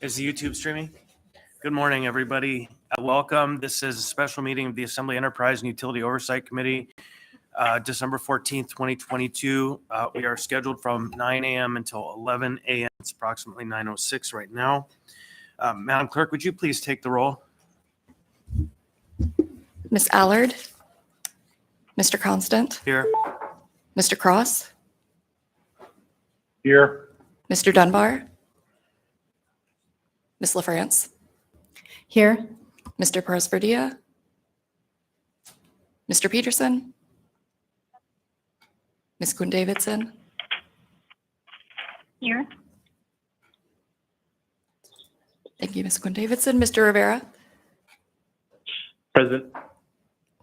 Is the YouTube streaming? Good morning, everybody. Welcome. This is a special meeting of the Assembly Enterprise and Utility Oversight Committee, December 14th, 2022. We are scheduled from 9 a.m. until 11 a.m. It's approximately 9:06 right now. Madam Clerk, would you please take the roll? Ms. Allard, Mr. Constant, Here. Mr. Cross, Here. Mr. Dunbar, Ms. LaFrance, Here. Mr. Perez-Verdia, Mr. Peterson, Ms. Quinn-Davidson, Here. thank you, Ms. Quinn-Davidson, Mr. Rivera, Present.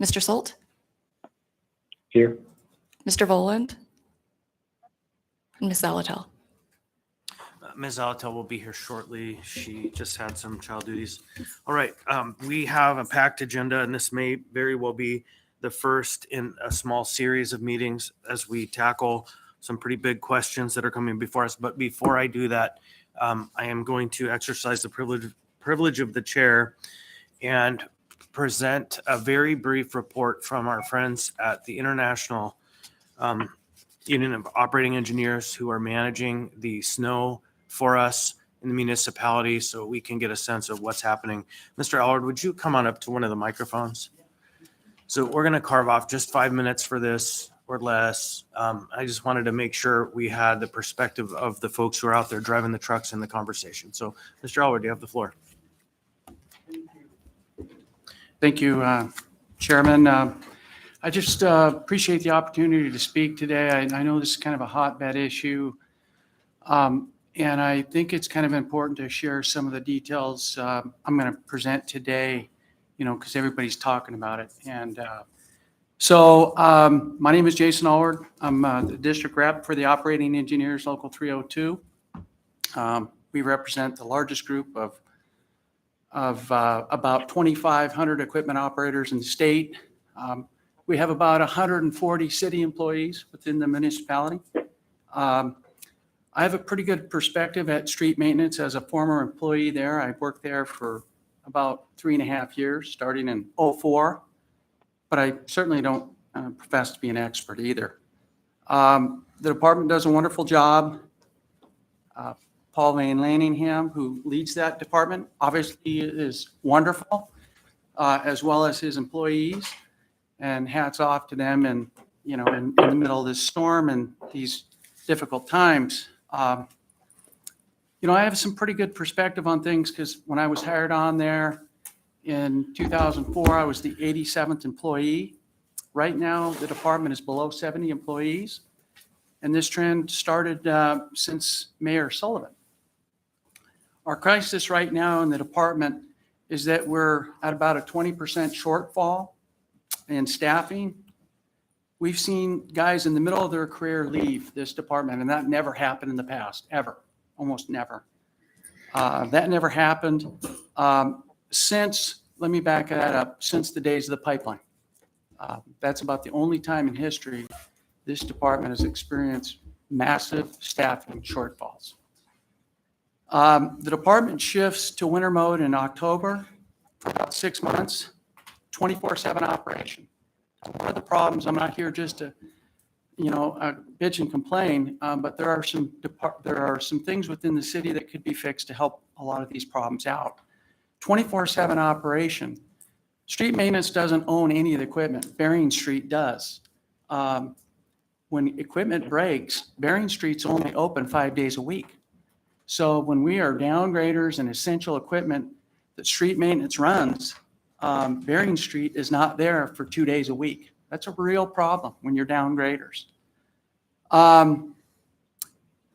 Mr. Solt, Here. Mr. Voland, and Ms. Zalatel. Ms. Alatel will be here shortly. She just had some child duties. All right, we have a packed agenda, and this may very well be the first in a small series of meetings as we tackle some pretty big questions that are coming before us. But before I do that, I am going to exercise the privilege of the chair and present a very brief report from our friends at the International Union of Operating Engineers who are managing the snow for us in the municipality so we can get a sense of what's happening. Mr. Allard, would you come on up to one of the microphones? So we're going to carve off just 5 minutes for this or less. I just wanted to make sure we had the perspective of the folks who are out there driving the trucks in the conversation. So Mr. Allard, you have the floor. Thank you, Chairman. I just appreciate the opportunity to speak today. I know this is kind of a hotbed issue. And I think it's kind of important to share some of the details I'm going to present today, because everybody's talking about it. And so my name is Jason Allard. I'm the district rep for the Operating Engineers Local 302. We represent the largest group of about 2,500 equipment operators in the state. We have about 140 city employees within the municipality. I have a pretty good perspective at street maintenance as a former employee there. I worked there for about 3.5 years, starting in 2004, but I certainly don't profess to be an expert either. The department does a wonderful job. Paul Van Laningham, who leads that department, obviously is wonderful, as well as his employees, and hats off to them and, in the middle of this storm and these difficult times. I have some pretty good perspective on things because when I was hired on there in 2004, I was the 87th employee. Right now, the department is below 70 employees, and this trend started since Mayor Sullivan. Our crisis right now in the department is that we're at about a 20% shortfall in staffing. We've seen guys in the middle of their career leave this department, and that never happened in the past, ever, almost never. That never happened since, let me back that up, since the days of the pipeline. That's about the only time in history this department has experienced massive staffing shortfalls. The department shifts to winter mode in October for about 6 months, 24/7 operation. One of the problems, I'm not here just to, bitch and complain, but there are some things within the city that could be fixed to help a lot of these problems out. 24/7 operation. Street maintenance doesn't own any of the equipment. Bering Street does. When equipment breaks, Bering Street's only open 5 days a week. So when we are downgraders and essential equipment that street maintenance runs, Bering Street is not there for 2 days a week. That's a real problem when you're downgraders.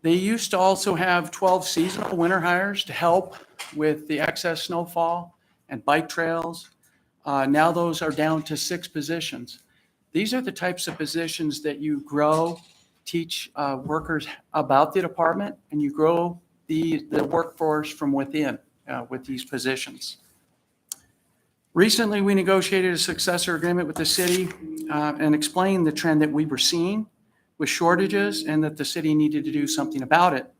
They used to also have 12 seasonal winter hires to help with the excess snowfall and bike trails. Now those are down to 6 positions. These are the types of positions that you grow, teach workers about the department, and you grow the workforce from within with these positions. Recently, we negotiated a successor agreement with the city and explained the trend that we were seeing with shortages and that the city needed to do something about it.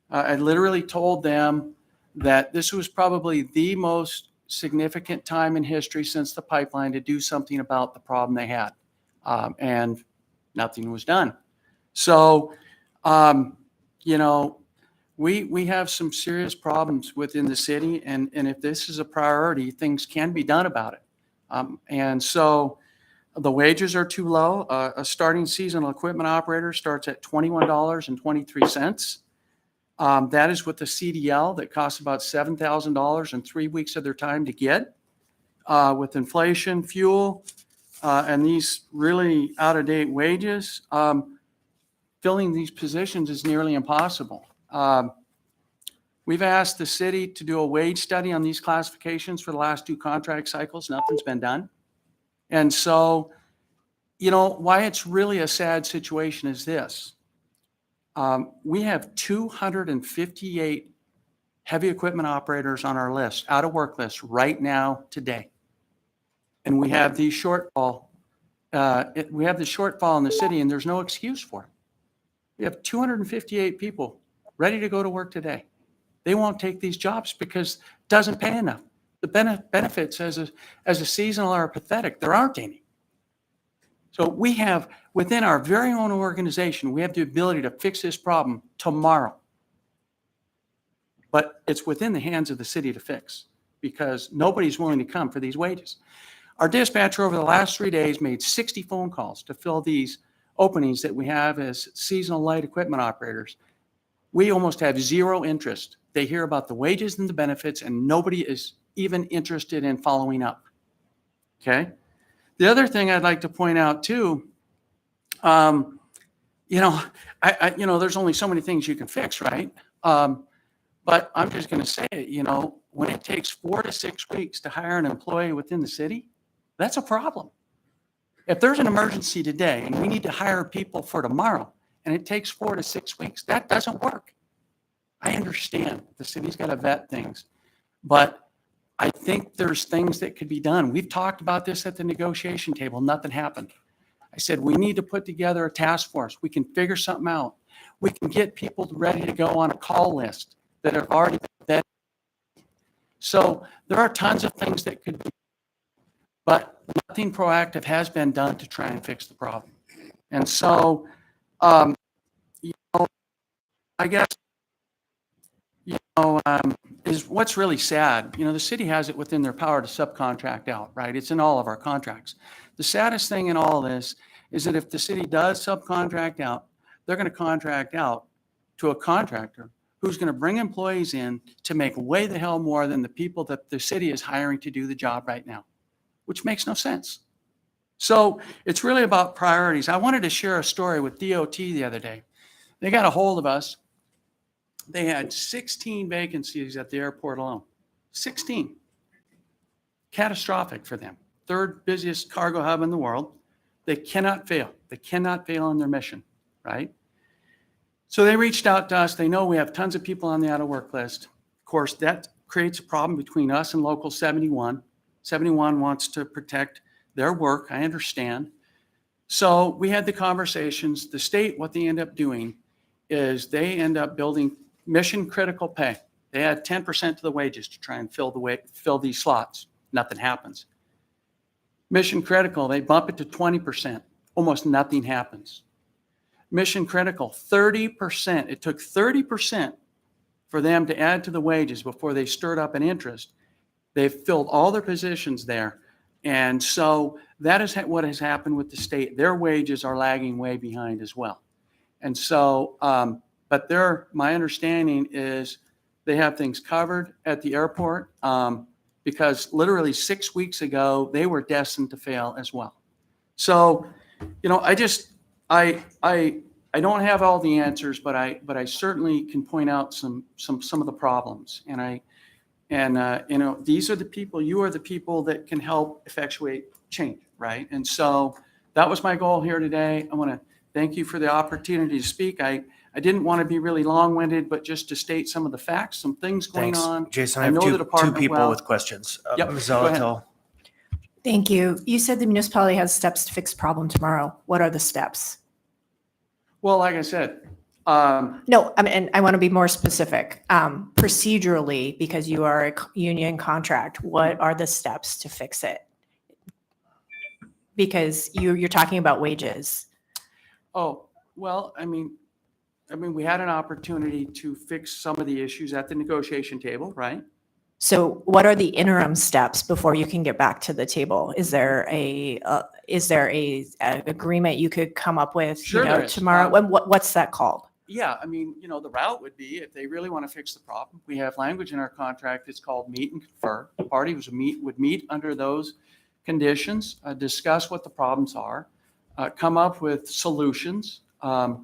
I literally told them that this was probably the most significant time in history since the pipeline to do something about the problem they had. And nothing was done. So, you know, we have some serious problems within the city, and if this is a priority, things can be done about it. And so the wages are too low. A starting seasonal equipment operator starts at $21.23. That is with the CDL that costs about $7,000 in 3 weeks of their time to get. With inflation, fuel, and these really out-of-date wages, filling these positions is nearly impossible. We've asked the city to do a wage study on these classifications for the last 2 contract cycles. Nothing's been done. And so, you know, why it's really a sad situation is this. We have 258 heavy equipment operators on our list, out of work list right now today. And we have the shortfall. We have the shortfall in the city, and there's no excuse for it. We have 258 people ready to go to work today. They won't take these jobs because it doesn't pay enough. The benefits as a seasonal are pathetic. There aren't any. So we have, within our very own organization, we have the ability to fix this problem tomorrow. But it's within the hands of the city to fix because nobody's willing to come for these wages. Our dispatcher over the last 3 days made 60 phone calls to fill these openings that we have as seasonal light equipment operators. We almost have zero interest. They hear about the wages and the benefits, and nobody is even interested in following up. Okay? The other thing I'd like to point out too, you know, there's only so many things you can fix, right? But I'm just going to say it, you know, when it takes 4 to 6 weeks to hire an employee within the city, that's a problem. If there's an emergency today and we need to hire people for tomorrow and it takes 4 to 6 weeks, that doesn't work. I understand the city's got to vet things, but I think there's things that could be done. We've talked about this at the negotiation table. Nothing happened. I said, we need to put together a task force. We can figure something out. We can get people ready to go on a call list that have already been vetted. So there are tons of things that could be, but nothing proactive has been done to try and fix the problem. And so, you know, I guess, you know, is what's really sad. You know, the city has it within their power to subcontract out, right? It's in all of our contracts. The saddest thing in all this is that if the city does subcontract out, they're going to contract out to a contractor who's going to bring employees in to make way the hell more than the people that the city is hiring to do the job right now, which makes no sense. So it's really about priorities. I wanted to share a story with DOT the other day. They got a hold of us. They had 16 vacancies at the airport alone. 16. Catastrophic for them. Third busiest cargo hub in the world. They cannot fail. They cannot fail on their mission, right? So they reached out to us. They know we have tons of people on the out of work list. Of course, that creates a problem between us and Local 71. 71 wants to protect their work. I understand. So we had the conversations. The state, what they end up doing is they end up building mission critical pay. They add 10% to the wages to try and fill these slots. Nothing happens. Mission critical, they bump it to 20%. Almost nothing happens. Mission critical, 30%. It took 30% for them to add to the wages before they stirred up an interest. They've filled all their positions there. And so that is what has happened with the state. Their wages are lagging way behind as well. And so, but my understanding is they have things covered at the airport because literally 6 weeks ago, they were destined to fail as well. So, you know, I don't have all the answers, but I certainly can point out some of the problems. And you know, these are the people, you are the people that can help effectuate change, right? And so that was my goal here today. I want to thank you for the opportunity to speak. I didn't want to be really long-winded, but just to state some of the facts, some things going Thanks, on. Jason. I I have know two the department people well. with questions. Yep, Ms. go ahead. Zalatel. Thank you. You said the municipality has steps to fix problem tomorrow. What are the steps? Well, like I said, No, I mean, and I want to be more specific. Procedurally, because you are a union contract, what are the steps to fix it? Because you're talking about wages. Oh, well, I mean, we had an opportunity to fix some of the issues at the negotiation table, right? So what are the interim steps before you can get back to the table? Is there a agreement you could come up with, Sure there is. tomorrow? What's that called? Yeah, I mean, the route would be, if they really want to fix the problem, we have language in our contract, it's called meet and confer. The parties would meet under those conditions, discuss what the problems are, come up with solutions. There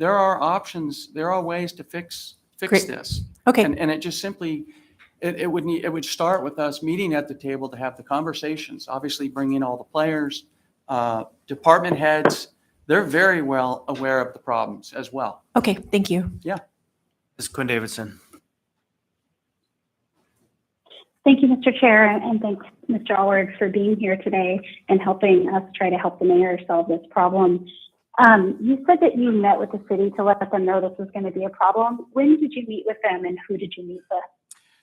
are options, there are ways to fix Great. this. Okay, And it just simply, it would start with us meeting at the table to have the conversations, obviously bring in all the players, department heads. They're very well aware of the problems as well. okay, thank you. Ms. Quinn Davidson. Thank you, Mr. Chair, and thanks, Mr. Allard, for being here today and helping us try to help the mayor solve this problem. You said that you met with the city to let them know this was going to be a problem. When did you meet with them, and who did you meet with?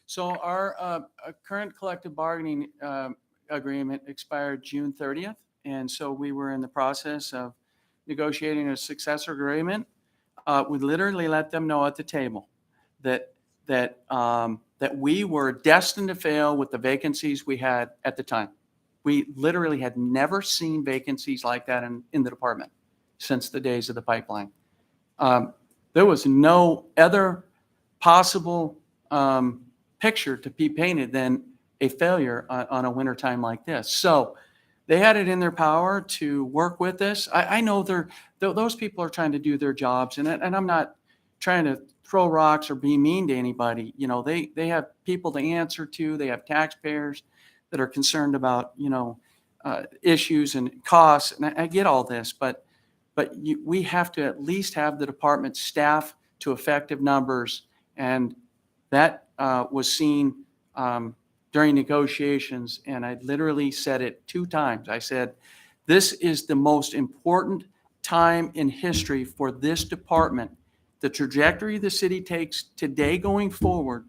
So our current collective bargaining agreement expired June 30th. And so we were in the process of negotiating a successor agreement. We literally let them know at the table that we were destined to fail with the vacancies we had at the time. We literally had never seen vacancies like that in the department since the days of the pipeline. There was no other possible picture to be painted than a failure on a winter time like this. So they had it in their power to work with us. I know those people are trying to do their jobs, and I'm not trying to throw rocks or be mean to anybody. They have people to answer to. They have taxpayers that are concerned about issues and costs, and I get all this, but we have to at least have the department staff to effective numbers, and that was seen during negotiations, and I literally said it 2 times. I said, this is the most important time in history for this department. The trajectory the city takes today going forward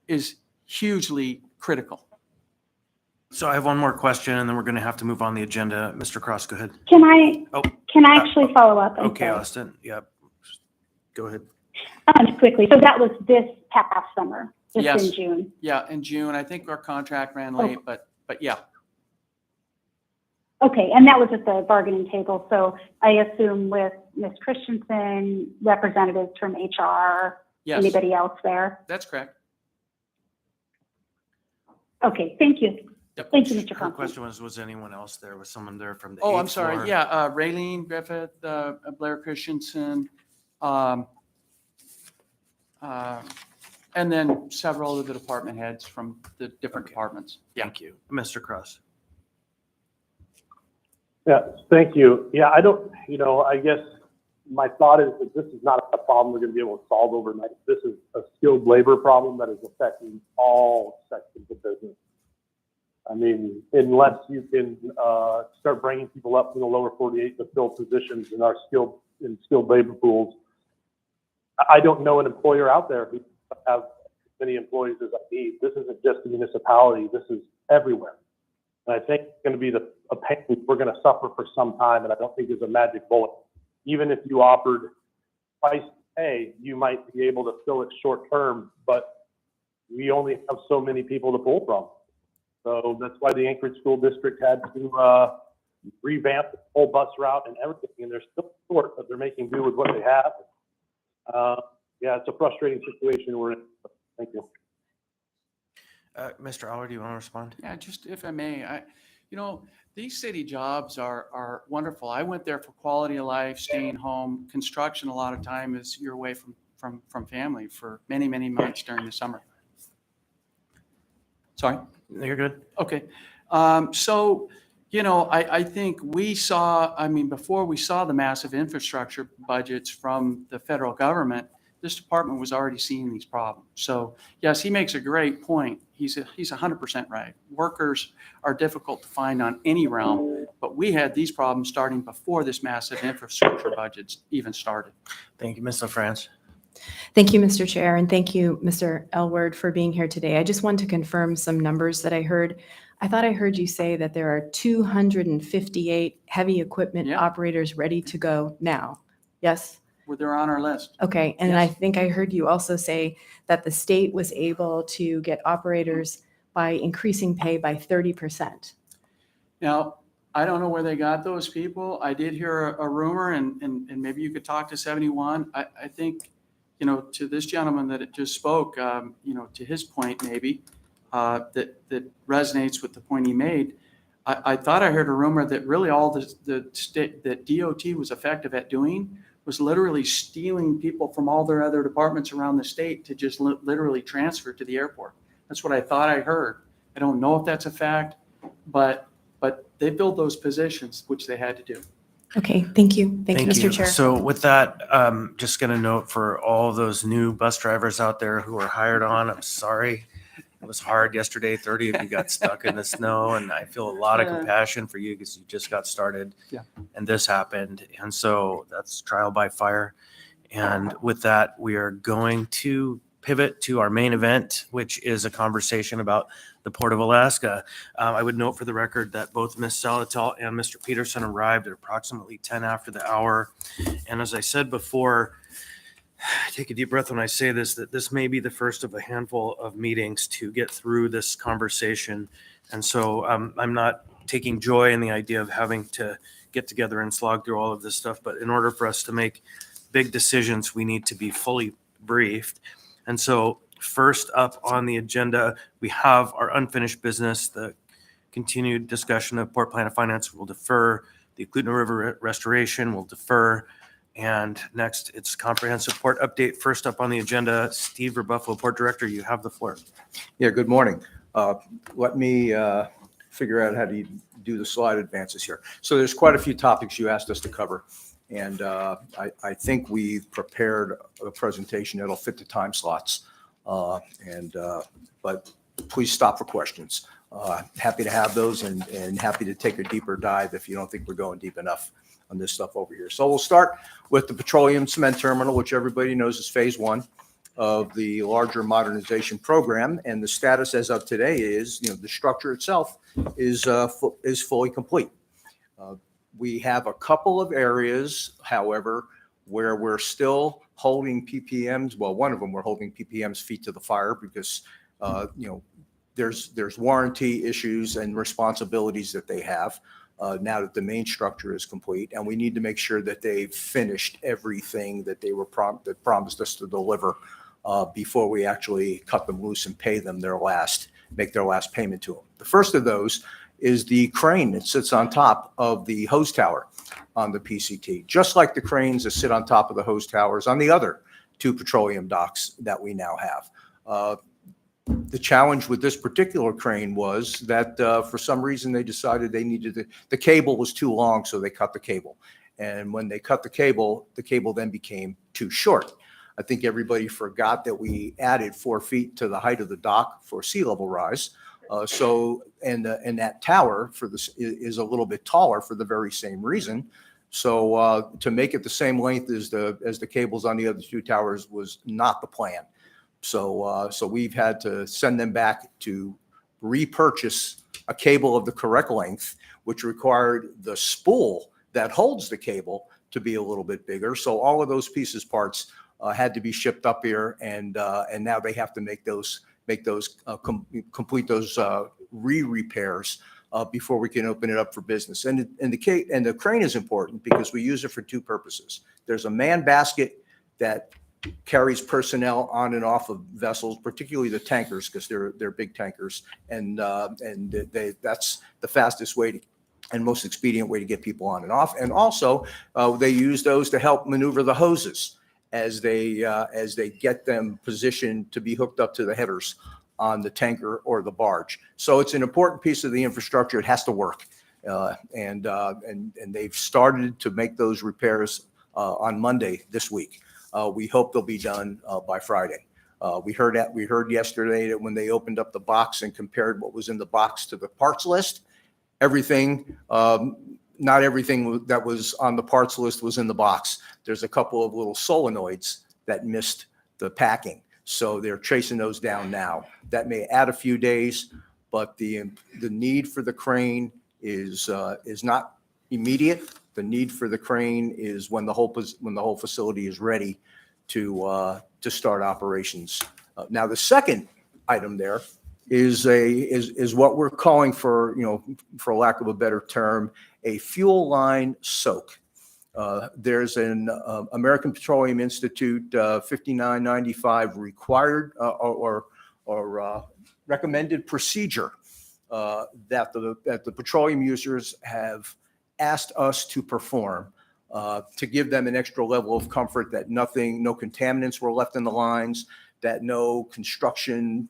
is hugely critical. So I have one more question, and then we're going to have to move on the agenda. Mr. Cross, go ahead. Can I actually follow up? I'm Okay, sorry. Austin. Yep. Go ahead. Quickly. So that was this past summer, just Yes. in June. Yeah, in June. I think our contract ran late, but yeah. Okay, and that was at the bargaining table. So I assume with Ms. Christensen, representatives from HR, Yes, anybody else there? that's correct. Okay, thank you. Yep. Thank you, Mr. Her Conklin. question was anyone else there? Was someone there from the Oh, I'm 8th sorry. floor? Yeah, Raylene Griffith, Blair Christensen, and then several of the department heads from the different Okay. departments. Yeah. Thank you. Mr. Cross. Yeah, thank you. Yeah, I guess my thought is that this is not a problem we're going to be able to solve overnight. This is a skilled labor problem that is affecting all sections of business. I mean, unless you can start bringing people up from the lower 48 to fill positions in our skilled labor pools, I don't know an employer out there who have as many employees as I need. This isn't just a municipality. This is everywhere. And I think it's going to be a pain we're going to suffer for some time, and I don't think there's a magic bullet. Even if you offered twice pay, you might be able to fill it short term, but we only have so many people to pull from. So that's why the Anchorage School District had to revamp the whole bus route and everything, and they're still short, but they're making do with what they have. Yeah, it's a frustrating situation we're in. Thank you. Mr. Allard, do you want to respond? Yeah, just if I may, these city jobs are wonderful. I went there for quality of life, staying home. Construction, a lot of time is you're away from family for many, many months during the summer. Sorry? You're good. Okay. So, I think before we saw the massive infrastructure budgets from the federal government, this department was already seeing these problems. So yes, he makes a great point. He's 100% right. Workers are difficult to find on any realm, But we had these problems starting before this massive infrastructure budget even started. Thank you, Ms. LaFrance. Thank you, Mr. Chair, and thank you, Mr. Elward, for being here today. I just want to confirm some numbers that I heard. I thought I heard you say that there are 258 heavy equipment Yeah. operators ready to go now. Yes? Well, they're on our list. Okay, and I Yes. think I heard you also say that the state was able to get operators by increasing pay by 30%. Now, I don't know where they got those people. I did hear a rumor, and maybe you could talk to 71. I think, to this gentleman that it just spoke, to his point maybe, that resonates with the point he made. I thought I heard a rumor that really all the state that DOT was effective at doing was literally stealing people from all their other departments around the state to just literally transfer to the airport. That's what I thought I heard. I don't know if that's a fact, but they filled those positions, which they had to do. Okay, thank you. Thank you, Mr. Chair. So with that, just going to note for all those new bus drivers out there who are hired on, I'm sorry. It was hard yesterday. 30 of you got stuck in the snow, and I feel a lot of compassion for you because you just got started. Yeah. And this happened. And so that's trial by fire. And with that, we are going to pivot to our main event, which is a conversation about the Port of Alaska. I would note for the record that both Ms. Salatel and Mr. Peterson arrived at approximately 10 after the hour. And as I said before, take a deep breath when I say this, that this may be the first of a handful of meetings to get through this conversation. And so I'm not taking joy in the idea of having to get together and slog through all of this stuff. But in order for us to make big decisions, we need to be fully briefed. And so first up on the agenda, we have our unfinished business. The continued discussion of Port Plan of Finance will defer. The Clutha River restoration will defer. And next, it's comprehensive port update. First up on the agenda, Steve Rebuffalo, Port Director, you have the floor. Yeah, good morning. Let me figure out how to do the slide advances here. So there's quite a few topics you asked us to cover. And I think we've prepared a presentation that'll fit the time slots. But please stop for questions. Happy to have those and happy to take a deeper dive if you don't think we're going deep enough on this stuff over here. So we'll start with the petroleum cement terminal, which everybody knows is phase one of the larger modernization program. And the status as of today is, the structure itself is fully complete. We have a couple of areas, however, where we're still holding PPMs. Well, one of them we're holding PPM's feet to the fire because, there's warranty issues and responsibilities that they have. Now that the main structure is complete, and we need to make sure that they've finished everything that they were promised us to deliver before we actually cut them loose and pay them make their last payment to them. The first of those is the crane that sits on top of the hose tower on the PCT, just like the cranes that sit on top of the hose towers on the other two petroleum docks that we now have. The challenge with this particular crane was that for some reason they decided they needed the cable was too long, so they cut the cable. And when they cut the cable then became too short. I think everybody forgot that we added 4 feet to the height of the dock for sea level rise. And that tower is a little bit taller for the very same reason. So to make it the same length as the cables on the other two towers was not the plan. So we've had to send them back to repurchase a cable of the correct length, which required the spool that holds the cable to be a little bit bigger. So all of those parts had to be shipped up here, and now they have to complete those repairs before we can open it up for business. And the crane is important because we use it for two purposes. There's a man basket that carries personnel on and off of vessels, particularly the tankers, because they're big tankers, and that's the fastest way and most expedient way to get people on and off. And also, they use those to help maneuver the hoses as they get them positioned to be hooked up to the headers on the tanker or the barge. So it's an important piece of the infrastructure. It has to work, and they've started to make those repairs on Monday this week. We hope they'll be done by Friday. We heard yesterday that when they opened up the box and compared what was in the box to the parts list, everything not everything that was on the parts list was in the box. There's a couple of little solenoids that missed the packing. So they're chasing those down now. That may add a few days, but the need for the crane is not immediate. The need for the crane is when the whole facility is ready to start operations. Now, the second item there is what we're calling, for lack of a better term, a fuel line soak. There's an American Petroleum Institute 5995 required or recommended procedure that the petroleum users have asked us to perform to give them an extra level of comfort that no contaminants were left in the lines, that no construction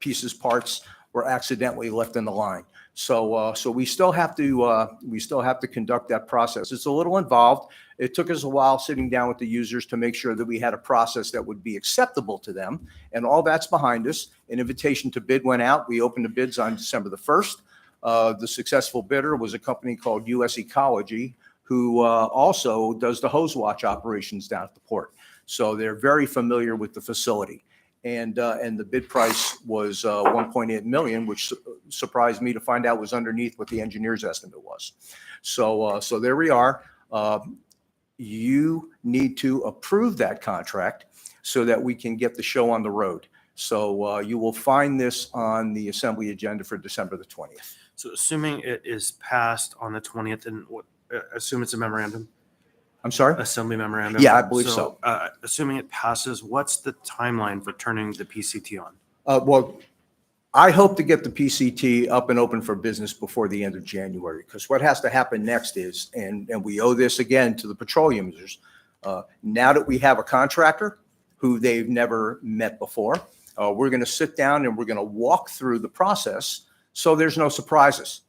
pieces, parts were accidentally left in the line. So we still have to conduct that process. It's a little involved. It took us a while sitting down with the users to make sure that we had a process that would be acceptable to them. And all that's behind us. An invitation to bid went out. We opened the bids on December the 1st. The successful bidder was a company called US Ecology, who also does the hose watch operations down at the port. So they're very familiar with the facility. And the bid price was $1.8 million, which surprised me to find out was underneath what the engineer's estimate was. So there we are. You need to approve that contract so that we can get the show on the road. So you will find this on the assembly agenda for December the 20th. So assuming it is passed on the 20th, and assume it's a memorandum, I'm sorry? assembly memorandum. Yeah, I believe so. Assuming it passes, what's the timeline for turning the PCT on? Well, I hope to get the PCT up and open for business before the end of January, because what has to happen next is, and we owe this again to the petroleum users, now that we have a contractor who they've never met before, we're going to sit down and we're going to walk through the process so there's no surprises.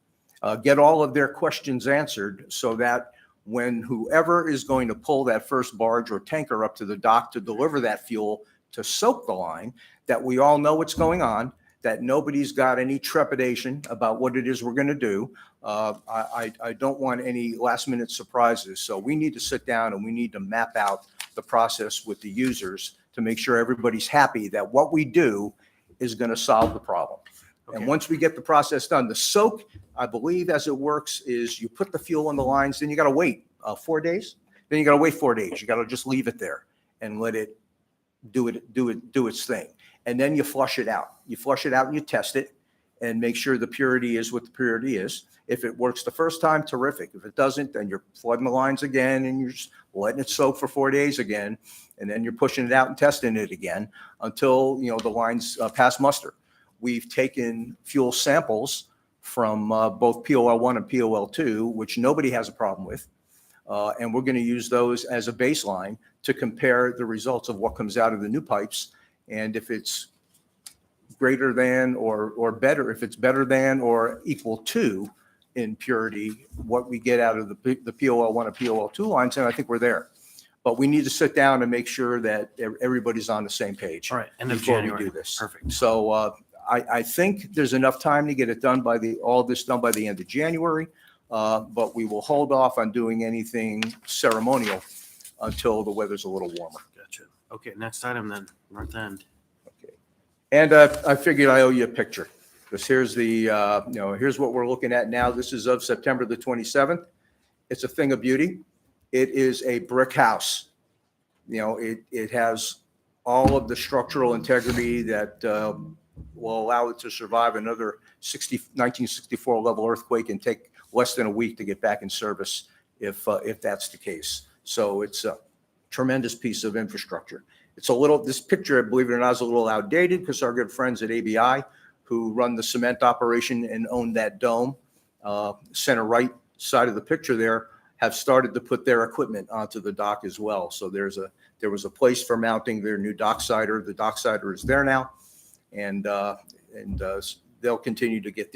Get all of their questions answered so that when whoever is going to pull that first barge or tanker up to the dock to deliver that fuel to soak the line, that we all know what's going on, that nobody's got any trepidation about what it is we're going to do. I don't want any last minute surprises. So we need to sit down and we need to map out the process with the users to make sure everybody's happy that what we do is going to solve the problem. Okay. And once we get the process done, the soak, I believe as it works is you put the fuel in the lines, then you got to wait 4 days. Then you got to wait 4 days. You got to just leave it there and let it do its thing. And then you flush it out. You flush it out and you test it and make sure the purity is what the purity is. If it works the first time, terrific. If it doesn't, then you're flooding the lines again and you're just letting it soak for 4 days again. And then you're pushing it out and testing it again until, the lines pass muster. We've taken fuel samples from both POL1 and POL2, which nobody has a problem with. And we're going to use those as a baseline to compare the results of what comes out of the new pipes. And if it's greater than or better, if it's better than or equal to in purity, what we get out of the POL1 and POL2 lines, and I think we're there. But we need to sit down and make sure that everybody's on the same page. All right, end of before January. we do this. Perfect. So I think there's enough time to get it done all this done by the end of January. But we will hold off on doing anything ceremonial until the weather's a little warmer. Gotcha. Okay, next item then, north end. Okay. And I figured I owe you a picture, because here's here's what we're looking at now. This is of September the 27th. It's a thing of beauty. It is a brick house. It has all of the structural integrity that will allow it to survive another 1964 level earthquake and take less than a week to get back in service if that's the case. So it's a tremendous piece of infrastructure. This picture, believe it or not, is a little outdated because our good friends at ABI, who run the cement operation and own that dome, center right side of the picture there, have started to put their equipment onto the dock as well. So there was a place for mounting their new docksider. The docksider is there now, and they'll continue to get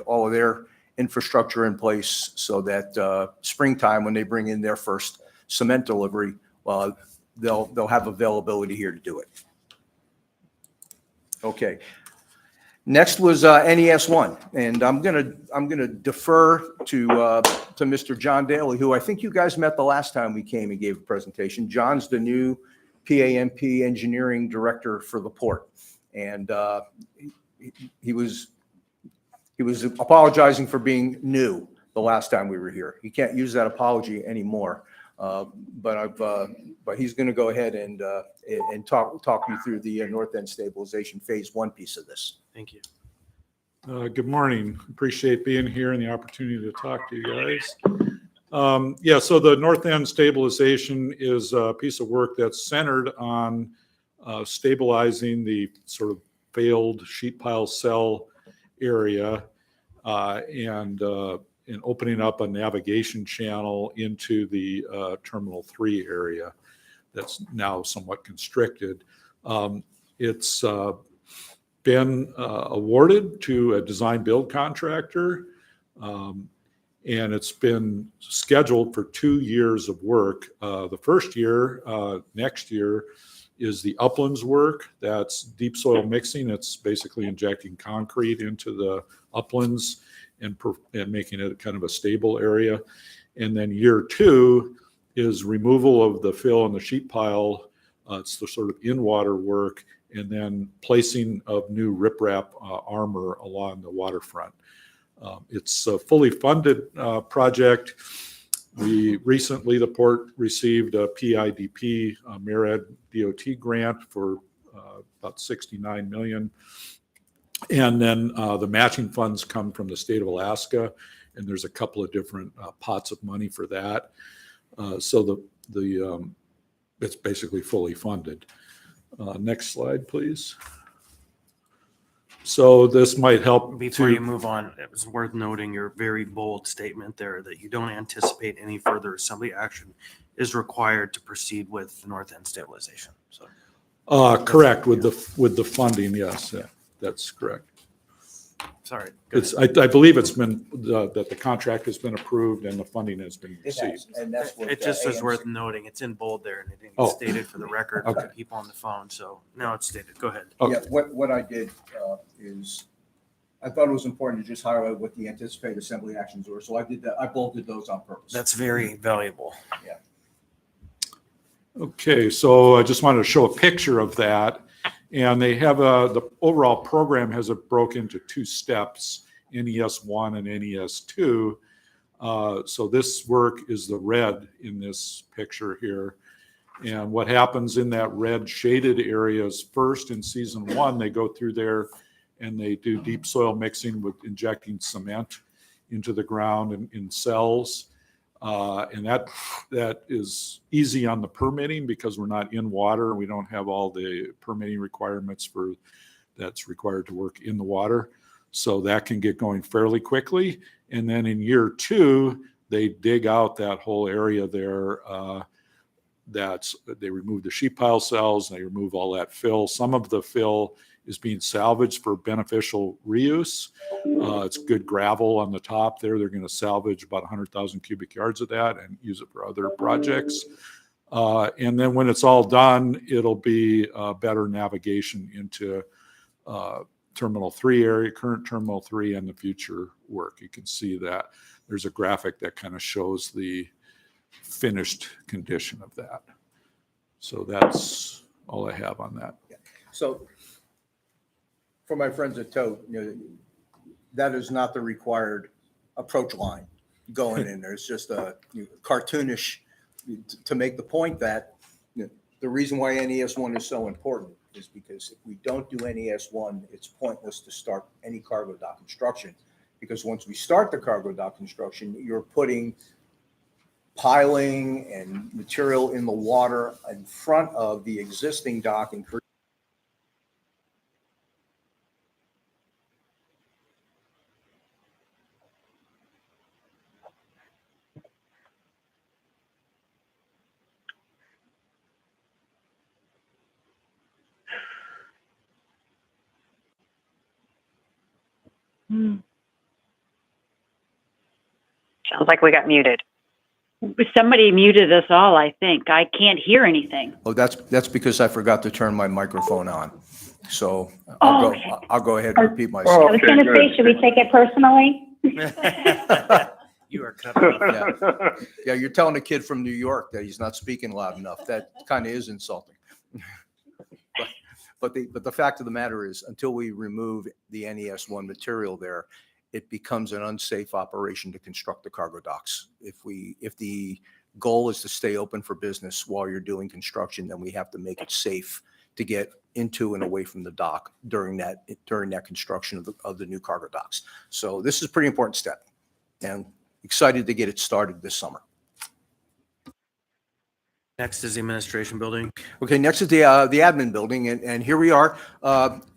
all of their infrastructure in place so that springtime, when they bring in their first cement delivery, they'll have availability here to do it. Okay. Next was NES1, and I'm gonna defer to Mr. John Daly, who I think you guys met the last time we came and gave a presentation. John's the new PAMP engineering director for the port, and he was apologizing for being new the last time we were here. He can't use that apology anymore, but he's going to go ahead and talk you through the North End stabilization phase 1 piece of this. Thank you. Good morning. Appreciate being here and the opportunity to talk to you guys. Yeah, so the North End stabilization is a piece of work that's centered on stabilizing the sort of failed sheet pile cell area and opening up a navigation channel into the Terminal 3 area that's now somewhat constricted. It's been awarded to a design build contractor, and it's been scheduled for 2 years of work. The first year, next year, is the uplands work. That's deep soil mixing. It's basically injecting concrete into the uplands and making it kind of a stable area. And then year 2 is removal of the fill in the sheet pile. It's the sort of in-water work, and then placing of new riprap armor along the waterfront. It's a fully funded project. Recently, the port received a PIDP MARAD DOT grant for about $69 million. And then the matching funds come from the state of Alaska, and there's a couple of different pots of money for that. So it's basically fully funded. Next slide, please. So this might help. Before you move on, it was worth noting your very bold statement there that you don't anticipate any further assembly action is required to proceed with the North End stabilization. So correct, with the funding, yes, that's correct. sorry. I believe it's been that the contract has been approved and the funding has been received. And that's what It just is AMC worth noting. It's in bold there and it didn't Oh. get stated for the record for Okay. the people on the phone. So now it's stated. Go ahead. Okay. Yeah, what I did is, I thought it was important to just highlight what the anticipated assembly actions were. So I did that, I bolded those on purpose. That's very valuable. Okay, so I just wanted to show a picture of that. And they have the overall program has it broke into 2 steps, NES1 and NES2. So this work is the red in this picture here. And what happens in that red shaded area is first in season 1, they go through there and they do deep soil mixing with injecting cement into the ground in cells. And that is easy on the permitting because we're not in water and we don't have all the permitting requirements that's required to work in the water. So that can get going fairly quickly. And then in year 2, they dig out that whole area there. They remove the sheet pile cells and they remove all that fill. Some of the fill is being salvaged for beneficial reuse. It's good gravel on the top there. They're going to salvage about 100,000 cubic yards of that and use it for other projects. And then when it's all done, it'll be better navigation into Terminal 3 area, current Terminal 3 and the future work. You can see that there's a graphic that kind of shows the finished condition of that. So that's all I have on that. So for my friends at Tote, that is not the required approach line going in there. It's just a cartoonish to make the point that the reason why NES1 is so important is because if we don't do NES1, it's pointless to start any cargo dock construction. Because once we start the cargo dock construction, you're putting piling and material in the water in front of the existing dock and Sounds like we got muted. Somebody muted us all, I think. I can't hear anything. Oh, that's because I forgot to turn my microphone on. So Oh, okay. I'll go ahead and repeat I myself. was going to say, should we take it personally? You are cut off. Yeah. Yeah, you're telling a kid from New York that he's not speaking loud enough. That kind of is insulting. But the fact of the matter is, until we remove the NES1 material there, it becomes an unsafe operation to construct the cargo docks. If the goal is to stay open for business while you're doing construction, then we have to make it safe to get into and away from the dock during that construction of the new cargo docks. So this is a pretty important step, and excited to get it started this summer. Next is the administration building. Okay, next is the admin building, and here we are.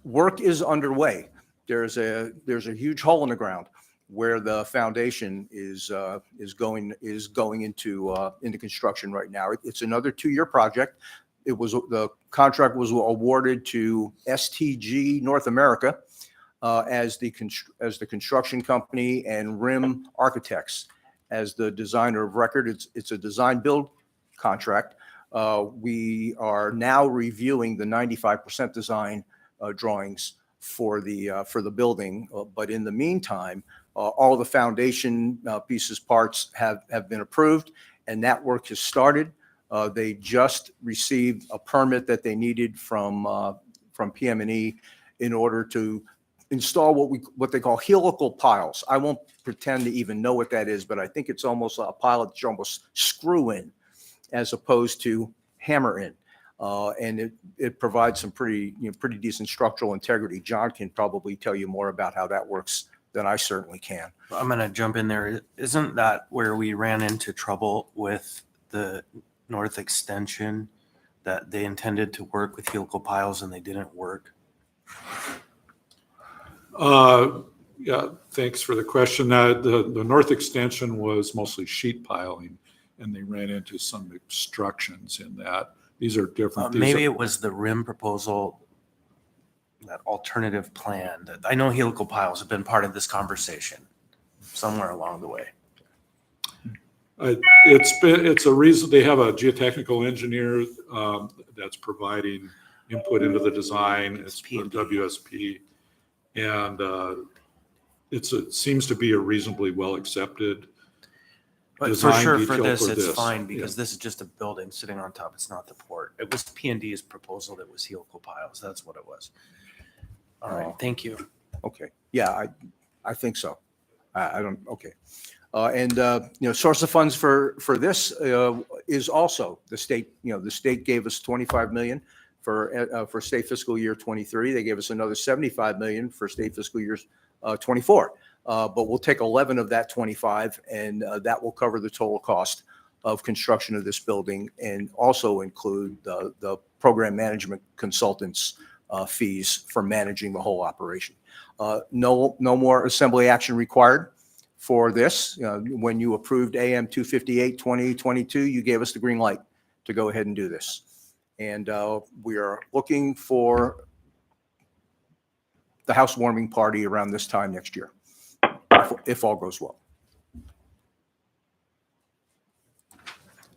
Work is underway. There's a huge hole in the ground where the foundation is going into construction right now. It's another 2-year project. The contract was awarded to STG North America as the construction company, and RIM Architects as the designer of record. It's a design build contract. We are now reviewing the 95% design drawings for the building. But in the meantime, all the foundation pieces, parts have been approved, and that work has started. They just received a permit that they needed from PM&E in order to install what they call helical piles. I won't pretend to even know what that is, but I think it's almost a pile that you almost screw in as opposed to hammer in. And it provides some pretty decent structural integrity. John can probably tell you more about how that works than I certainly can. I'm going to jump in there. Isn't that where we ran into trouble with the north extension, that they intended to work with helical piles and they didn't work? Yeah, thanks for the question. The north extension was mostly sheet piling, and they ran into some obstructions in that. These are different. Maybe it was the RIM proposal, that alternative plan. That I know helical piles have been part of this conversation somewhere along the way. It's a reason they have a geotechnical engineer that's providing input into the design. It's from WSP, and it seems to be a reasonably well accepted. But for design sure, for detail this, for it's this. fine because Yeah. this is just a building sitting on top. It's not the port. It was P&D's proposal that was helical piles. That's what it was. All right, Oh. thank you. Okay, yeah, I think so. I don't, okay. Source of funds for this is also the state. The state gave us $25 million for state fiscal year 23. They gave us another $75 million for state fiscal year 24. But we'll take 11 of that 25, and that will cover the total cost of construction of this building, and also include the program management consultants' fees for managing the whole operation. No more assembly action required for this. When you approved AM 258 2022, you gave us the green light to go ahead and do this. And we are looking for the housewarming party around this time next year, if all goes well.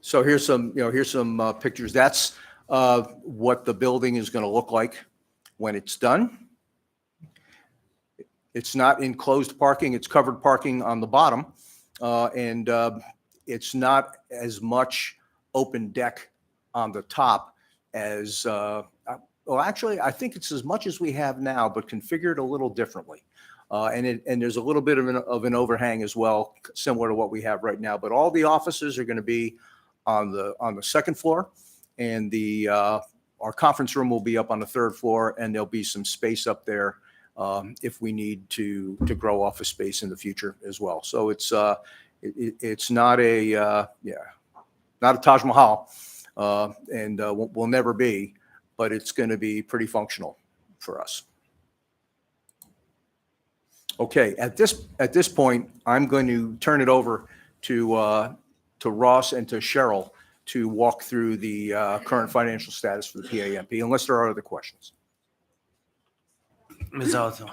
So here's some pictures. That's what the building is going to look like when it's done. It's not enclosed parking, it's covered parking on the bottom. And it's not as much open deck on the top as, well, actually, I think it's as much as we have now, but configured a little differently. And there's a little bit of an overhang as well, similar to what we have right now. But all the offices are going to be on the second floor, and our conference room will be up on the third floor, and there'll be some space up there if we need to grow office space in the future as well. So it's not a Taj Mahal, and will never be, but it's going to be pretty functional for us. Okay, at this point, I'm going to turn it over to Ross and to Cheryl to walk through the current financial status for the PAMP, unless there are other questions. Ms. Alto.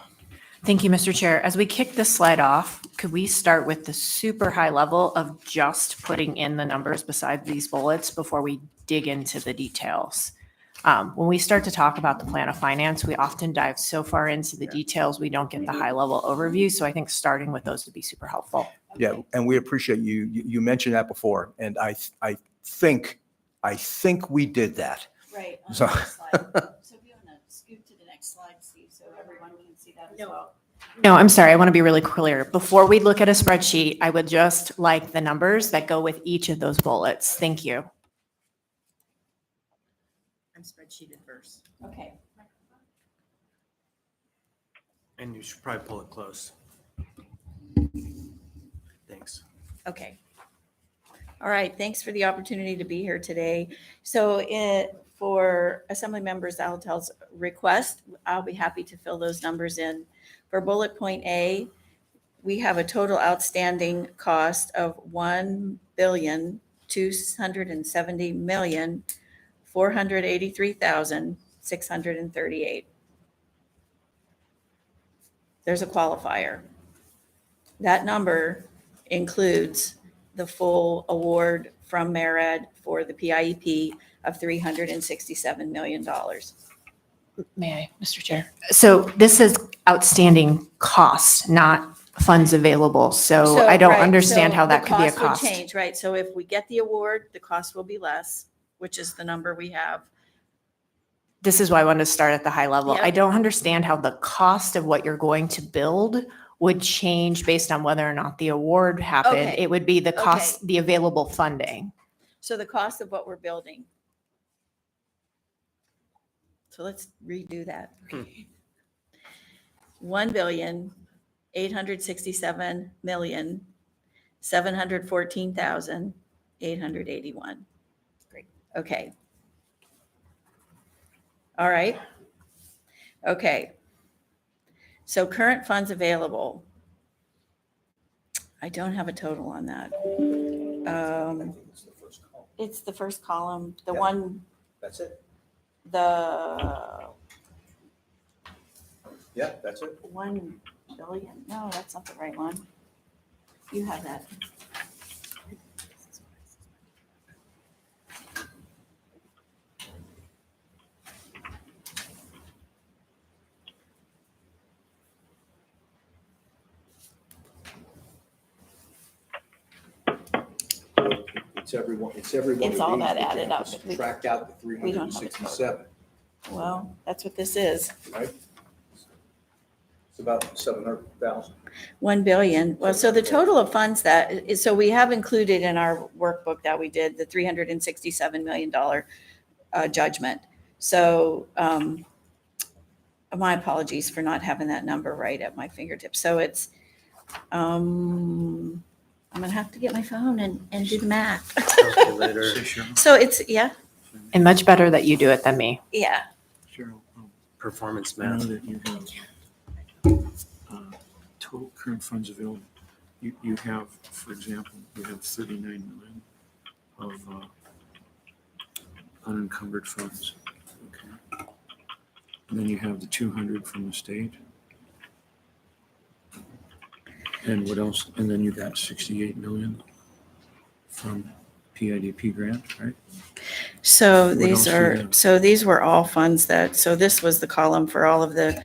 Thank you, Mr. Chair. As we kick this slide off, could we start with the super high level of just putting in the numbers beside these bullets before we dig into the details? When we start to talk about the plan of finance, we often dive so far into the details, we don't get the high level overview. So I think starting with those would be super helpful. Yeah, and we appreciate you mentioned that before, and I think we did that. Right. on the next So if you want to scoot to the next slide, Steve, so everyone can see that as well. No, I'm sorry. I want to be really clear. Before we look at a spreadsheet, I would just like the numbers that go with each of those bullets. Thank you. I'm spreadsheeted first. Okay. And you should probably pull it close. Thanks. Okay. All right, thanks for the opportunity to be here today. So for Assembly Member Zalatel's request, I'll be happy to fill those numbers in. For bullet point A, we have a total outstanding cost of $1,270,483,638. There's a qualifier. That number includes the full award from MERED for the PIEP of $367 million. May I, Mr. Chair? So this is outstanding cost, not funds available. So I don't right, understand so how that the could be a would cost. Change, right? So if we get the award, the cost will be less, which is the number we have. This is why I wanted to start at the high level. Yeah. I don't understand how the cost of what you're going to build would change based on whether or not the award happened. Okay. It would be the cost, the available funding. So the cost of what we're building. So let's redo that. 1,867,714,881. Great. Okay. All right. Okay. So current funds available. I don't have a total on that. It's the first column, the Yeah. one, That's it. the Yeah, that's it. 1 billion. No, that's not the right one. You have that. It's everyone. It's all that added up. Subtract out the We don't have a total. 367, Well, that's what this is. right? It's about 700,000. 1 billion. Well, so the total of funds that is, so we have included in our workbook that we did the $367 million judgment. So my apologies for not having that number right at my fingertips. So it's, I'm gonna have to get my phone and do the math. Calculator. So it's, yeah, And much better that you do it than me. yeah. Cheryl, Performance now math. that you have total current funds available, you have, for example, you have 39 million of unencumbered funds. Okay. And then you have the 200 from the state. And what else? And then you got 68 million from PIDP grant, right? So What these else do you are, have? so these were all funds that, so this was the column for all of the.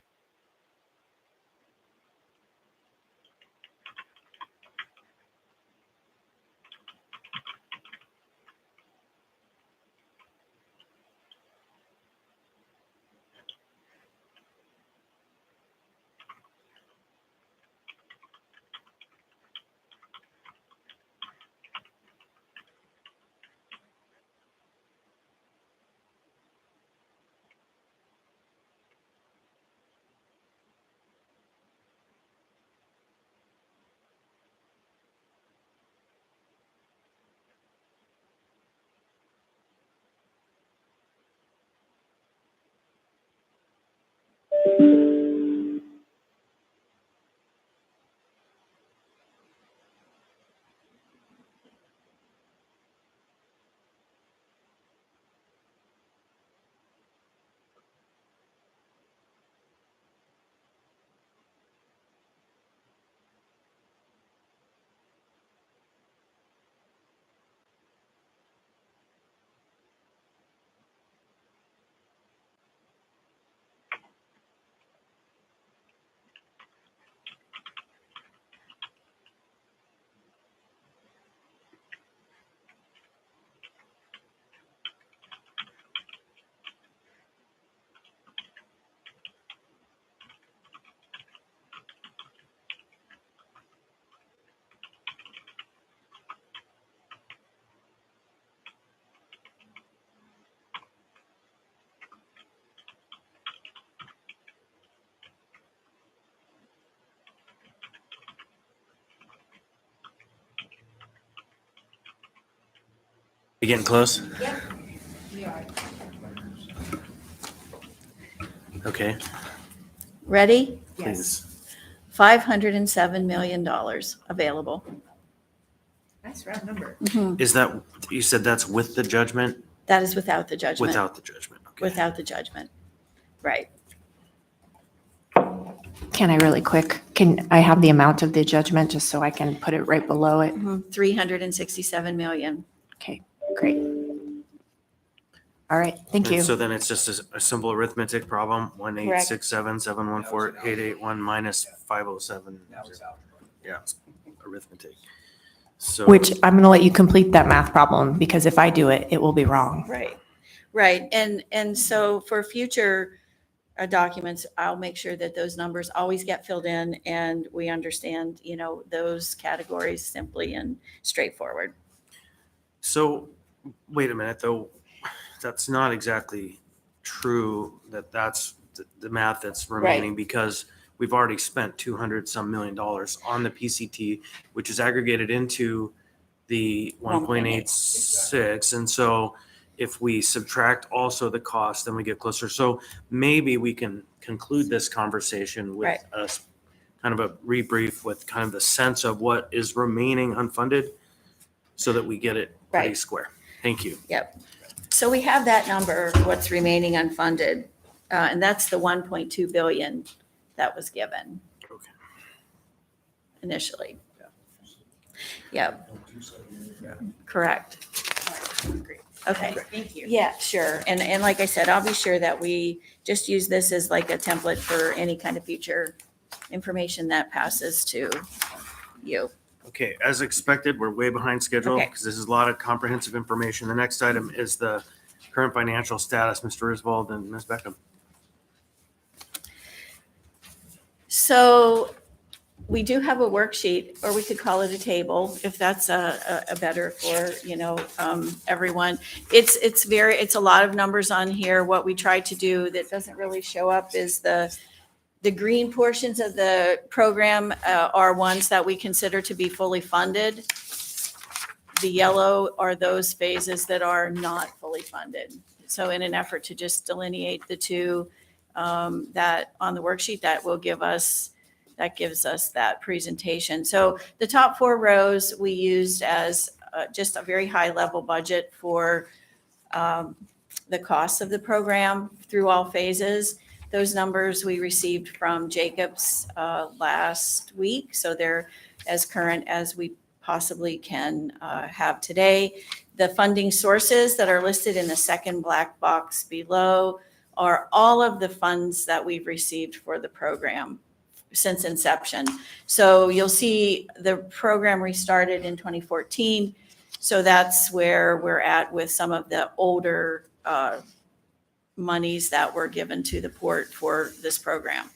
You getting close? Yep. We are. Okay, Ready? please. $507 million available. Nice round number. Is that, you said that's with the judgment? That is without the judgment. Without the judgment, okay. Without the judgment. Right. Can I really quick, can I have the amount of the judgment just so I can put it right below it? 367 million. Okay, great. All right, thank And you. so then it's just a simple arithmetic problem, 1867714,881 minus 507. Yeah, it's arithmetic. So. Which I'm going to let you complete that math problem because if I do it, it will be wrong. Right. Right. And so for future documents, I'll make sure that those numbers always get filled in and we understand, those categories simply and straightforward. So, wait a minute, though. That's not exactly true that that's the math that's remaining because we've already spent 200 some million dollars on the PCT, which is aggregated into the 1.86. And so if we subtract also the cost, then we get closer. So maybe we can conclude this conversation with us kind of a rebrief with kind of the sense of what is remaining unfunded so that we get it pretty square. Thank you. Yep. So we have that number, what's remaining unfunded, and that's the 1.2 billion that was given initially. Yep. Correct. Okay. Thank you. Yeah, sure. And like I said, I'll be sure that we just use this as like a template for any kind of future information that passes to you. Okay, as expected, we're way behind schedule Okay. because this is a lot of comprehensive information. The next item is the current financial status, Mr. Isvald and Ms. Beckham. So we do have a worksheet, or we could call it a table, if that's a better for, everyone. It's a lot of numbers on here. What we try to do that doesn't really show up is the green portions of the program are ones that we consider to be fully funded. The yellow are those phases that are not fully funded. So in an effort to just delineate the two, that on the worksheet that gives us that presentation. So the top 4 rows we used as just a very high level budget for the costs of the program through all phases. Those numbers we received from Jacobs last week, so they're as current as we possibly can have today. The funding sources that are listed in the second black box below are all of the funds that we've received for the program since inception. So you'll see the program restarted in 2014. So that's where we're at with some of the older monies that were given to the port for this program.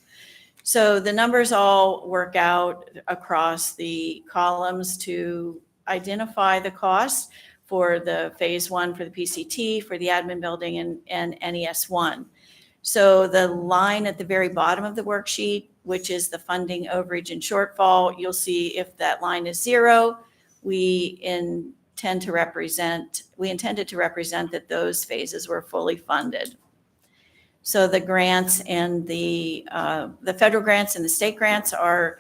So the numbers all work out across the columns to identify the costs for the phase 1 for the PCT, for the admin building and NES 1. So the line at the very bottom of the worksheet, which is the funding overage and shortfall, you'll see if that line is 0, we intended to represent that those phases were fully funded. So the grants and the federal grants and the state grants are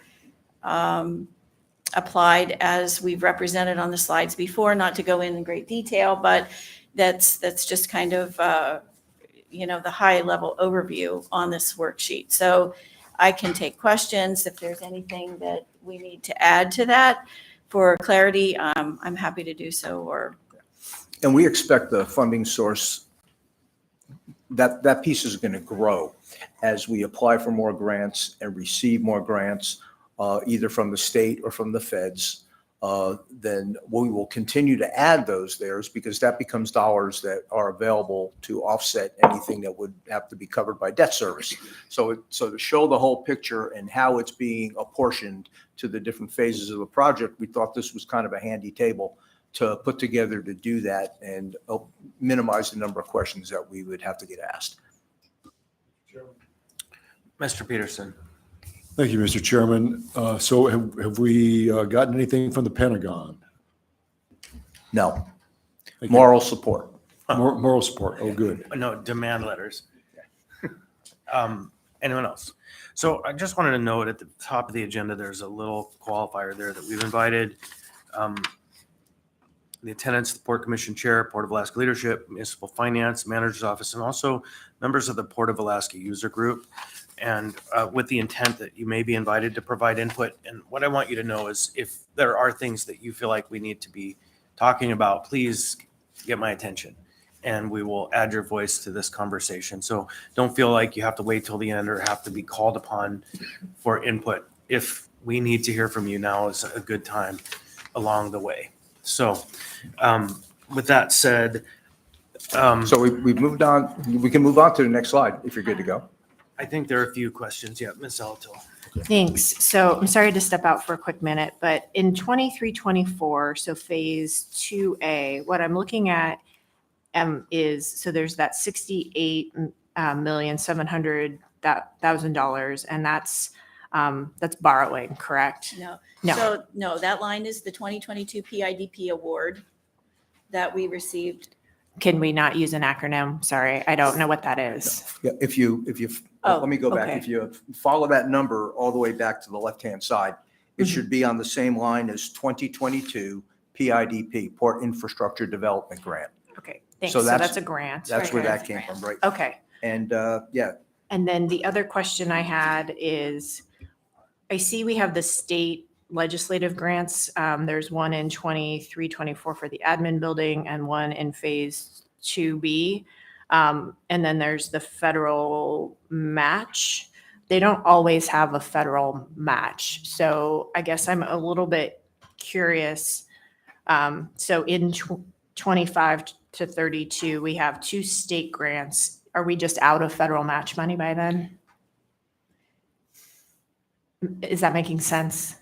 applied as we've represented on the slides before, not to go in great detail, but that's just kind of, the high level overview on this worksheet. So I can take questions if there's anything that we need to add to that for clarity. I'm happy to do so. And we expect the funding source, that piece is going to grow as we apply for more grants and receive more grants, either from the state or from the feds. Then we will continue to add those there because that becomes dollars that are available to offset anything that would have to be covered by debt service. So to show the whole picture and how it's being apportioned to the different phases of the project, we thought this was kind of a handy table to put together to do that and minimize the number of questions that we would have to get asked. Mr. Peterson. Thank you, Mr. Chairman. So have we gotten anything from the Pentagon? No. Moral support. Moral support. Oh, good. No, demand letters. Anyone else? So I just wanted to note at the top of the agenda, there's a little qualifier there that we've invited the attendance, the Port Commission Chair, Port of Alaska Leadership, Municipal Finance, Manager's Office, and also members of the Port of Alaska User Group. And with the intent that you may be invited to provide input. And what I want you to know is if there are things that you feel like we need to be talking about, please get my attention. And we will add your voice to this conversation. So don't feel like you have to wait till the end or have to be called upon for input. If we need to hear from you, now is a good time along the way. So with that said. So we've moved on. We can move on to the next slide if you're good to go. I think there are a few questions. Yeah, Ms. Alto. Thanks. So I'm sorry to step out for a quick minute, but in 23-24, so phase 2A, what I'm looking at is, so there's that $68,700,000, and that's borrowing, correct? No. No. So, no, that line is the 2022 PIDP award that we received. Can we not use an acronym? Sorry, I don't know what that is. Yeah, if you, Oh, let me go back. okay. If you follow that number all the way back to the left-hand side, it should be on the same line as 2022 PIDP, Port Infrastructure Development Grant. Okay, thanks. So So that's- that's a grant. That's where Right. that came from, right? Okay. And yeah, And then the other question I had is, I see we have the state legislative grants. There's one in 23-24 for the admin building and one in phase 2B. And then there's the federal match. They don't always have a federal match. So I guess I'm a little bit curious. So in 25 to 32, we have 2 state grants. Are we just out of federal match money by then? Is that making sense?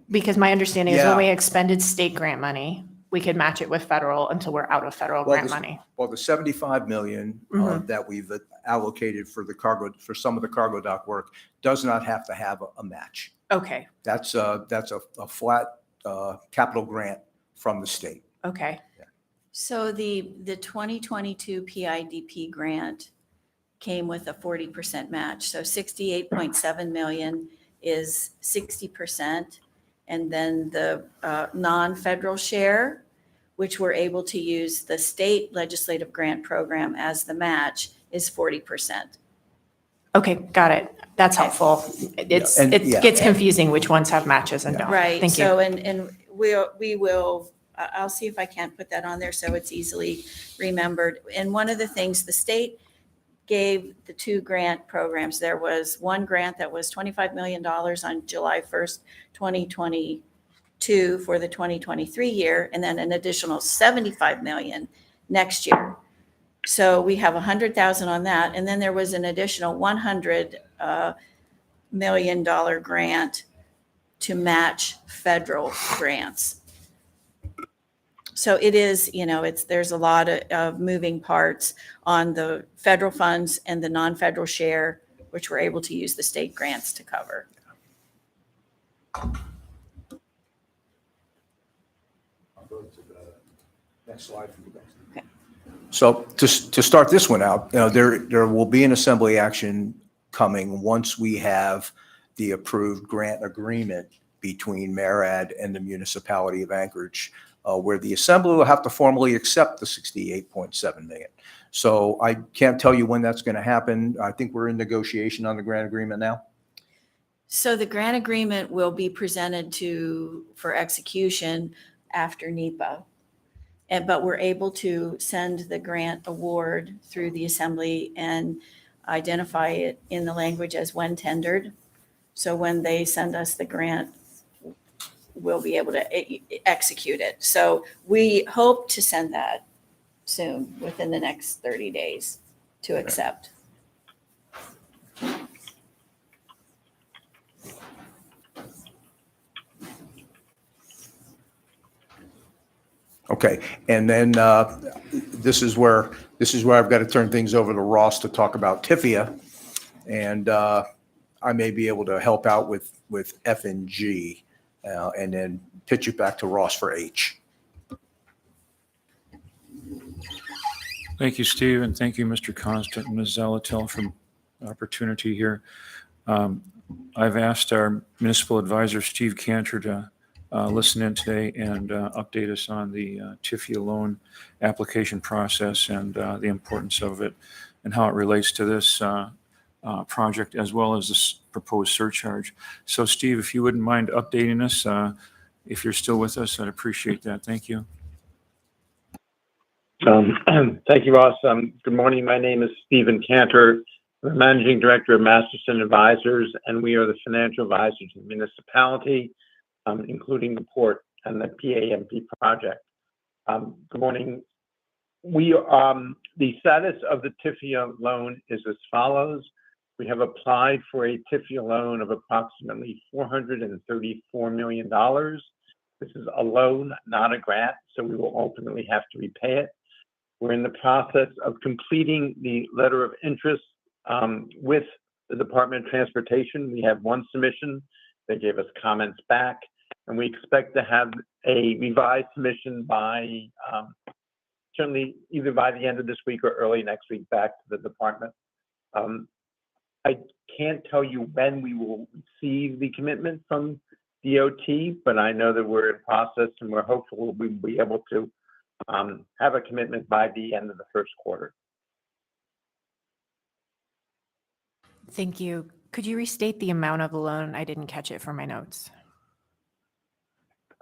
Because my understanding is when Yeah. we expended state grant money, we could match it with federal until we're out of federal Well, grant this- money. well, the 75 million Mhm. that we've allocated for the cargo, for some of the cargo dock work does not have to have a match. Okay, That's a flat capital grant from the state. okay. So the 2022 PIDP grant came with a 40% match. So 68.7 million is 60%. And then the non-federal share, which we're able to use the state legislative grant program as the match, is 40%. Okay, got it. That's Okay. helpful. It's, and- it yeah. gets confusing which ones have matches and don't. Right. Thank you. So, and we will, I'll see if I can't put that on there so it's easily remembered. And one of the things, the state gave the 2 grant programs. There was one grant that was $25 million on July 1st, 2022 for the 2023 year, and then an additional 75 million next year. So we have 100,000 on that. And then there was an additional $100 million grant to match federal grants. So it is, there's a lot of moving parts on the federal funds and the non-federal share, which we're able to use the state grants to cover. Next slide. Okay. So to start this one out, there will be an assembly action coming once we have the approved grant agreement between MARAD and the municipality of Anchorage, where the assembly will have to formally accept the 68.7 million. So I can't tell you when that's going to happen. I think we're in negotiation on the grant agreement now. So the grant agreement will be presented for execution after NEPA. But we're able to send the grant award through the assembly and identify it in the language as when tendered. So when they send us the grant, we'll be able to execute it. So we hope to send that soon, within the next 30 days to accept. Okay, and then this is where I've got to turn things over to Ross to talk about TIFIA, and I may be able to help out with F and G, and then pitch it back to Ross for H. Thank you, Steve, and thank you, Mr. Constant and Ms. Zalatel, for the opportunity here. I've asked our municipal advisor, Steve Cantor, to listen in today and update us on the TIFIA loan application process and the importance of it and how it relates to this project as well as this proposed surcharge. So, Steve, if you wouldn't mind updating us, if you're still with us, I'd appreciate that. Thank you. Thank you, Ross. Good morning. My name is Stephen Cantor. I'm the Managing Director of Masterson Advisors, and we are the financial advisor to the municipality, including the port and the PAMP project. Good morning. The status of the TIFIA loan is as follows. We have applied for a TIFIA loan of approximately $434 million. This is a loan, not a grant, so we will ultimately have to repay it. We're in the process of completing the letter of interest with the Department of Transportation. We have one submission. They gave us comments back, and we expect to have a revised submission by certainly either by the end of this week or early next week back to the department. I can't tell you when we will receive the commitment from DOT, but I know that we're in process and we're hopeful we'll be able to have a commitment by the end of the first quarter. Thank you. Could you restate the amount of the loan? I didn't catch it from my notes.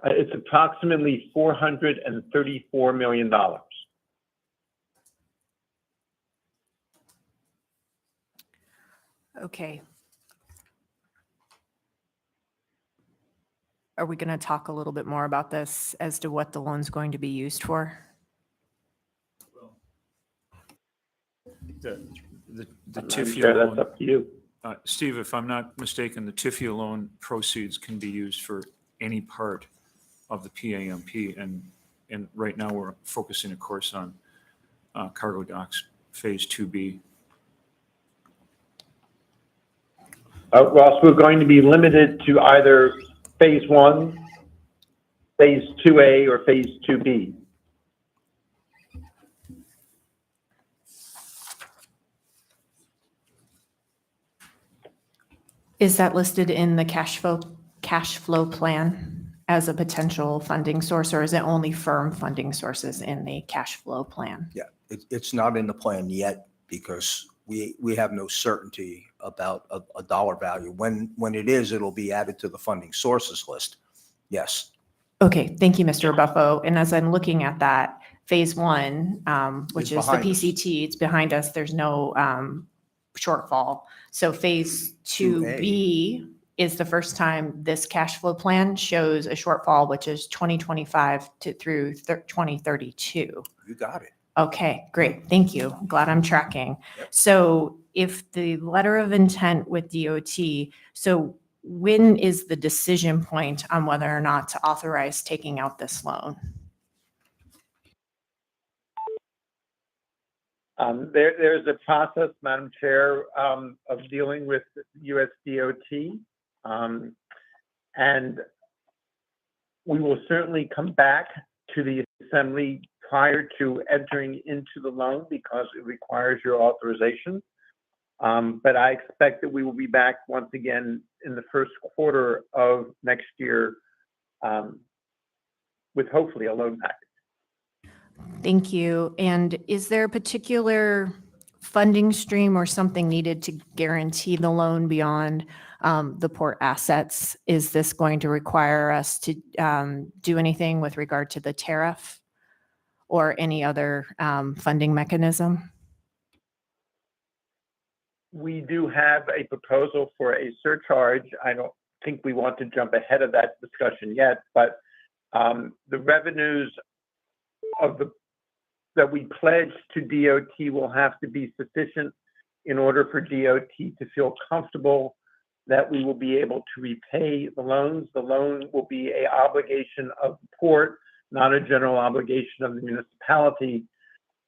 It's approximately $434 million. Okay. Are we going to talk a little bit more about this as to what the loan's going to be used for? The I'm TIFIA sure loan, that's up to you. Steve, if I'm not mistaken, the TIFIA loan proceeds can be used for any part of the PAMP, and right now we're focusing, of course, on cargo docks phase 2B. Ross, we're going to be limited to either phase 1, phase 2A, or phase 2B. Is that listed in the cash flow plan as a potential funding source, or is it only firm funding sources in the cash flow plan? Yeah, it's not in the plan yet because we have no certainty about a dollar value. When it is, it'll be added to the funding sources list. Yes. Okay, thank you, Mr. Buffo. And as I'm looking at that, phase 1, which It's is the behind us. PCT, it's behind us. There's no shortfall. So phase 2B is the first time this cash flow plan shows a shortfall, which is 2025 through 2032. You got it. Okay, great. Thank you. Glad I'm tracking. So if the letter of intent with DOT, so when is the decision point on whether or not to authorize taking out this loan? There's a process, Madam Chair, of dealing with US DOT. And we will certainly come back to the Assembly prior to entering into the loan because it requires your authorization. But I expect that we will be back once again in the first quarter of next year with hopefully a loan package. Thank you. And is there a particular funding stream or something needed to guarantee the loan beyond the port assets? Is this going to require us to do anything with regard to the tariff or any other funding mechanism? We do have a proposal for a surcharge. I don't think we want to jump ahead of that discussion yet, but the revenues that we pledge to DOT will have to be sufficient in order for DOT to feel comfortable that we will be able to repay the loans. The loan will be an obligation of the port, not a general obligation of the municipality.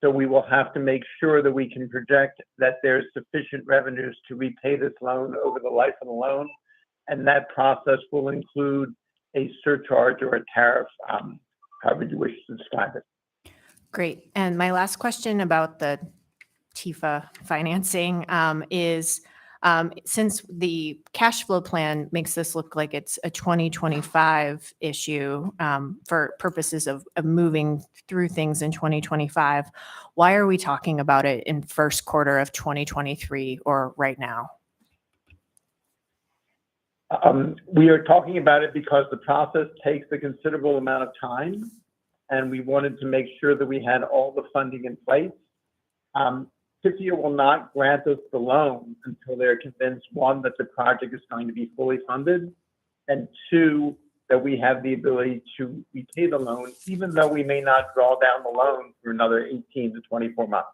So we will have to make sure that we can project that there's sufficient revenues to repay this loan over the life of the loan. And that process will include a surcharge or a tariff, however you wish to describe it. Great. And my last question about the TIFA financing is, since the cash flow plan makes this look like it's a 2025 issue for purposes of moving through things in 2025, why are we talking about it in first quarter of 2023 or right now? We are talking about it because the process takes a considerable amount of time, and we wanted to make sure that we had all the funding in place. TIFIA will not grant us the loan until they're convinced, one, that the project is going to be fully funded, and two, that we have the ability to repay the loan, even though we may not draw down the loan for another 18 to 24 months.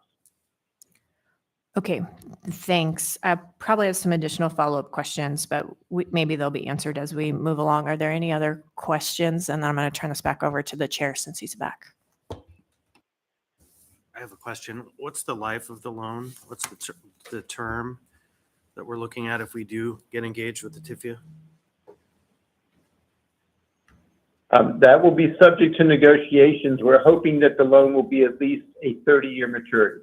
Okay, thanks. I probably have some additional follow-up questions, but maybe they'll be answered as we move along. Are there any other questions? And then I'm going to turn this back over to the chair since he's back. I have a question. What's the life of the loan? What's the term that we're looking at if we do get engaged with the TIFIA? That will be subject to negotiations. We're hoping that the loan will be at least a 30-year maturity.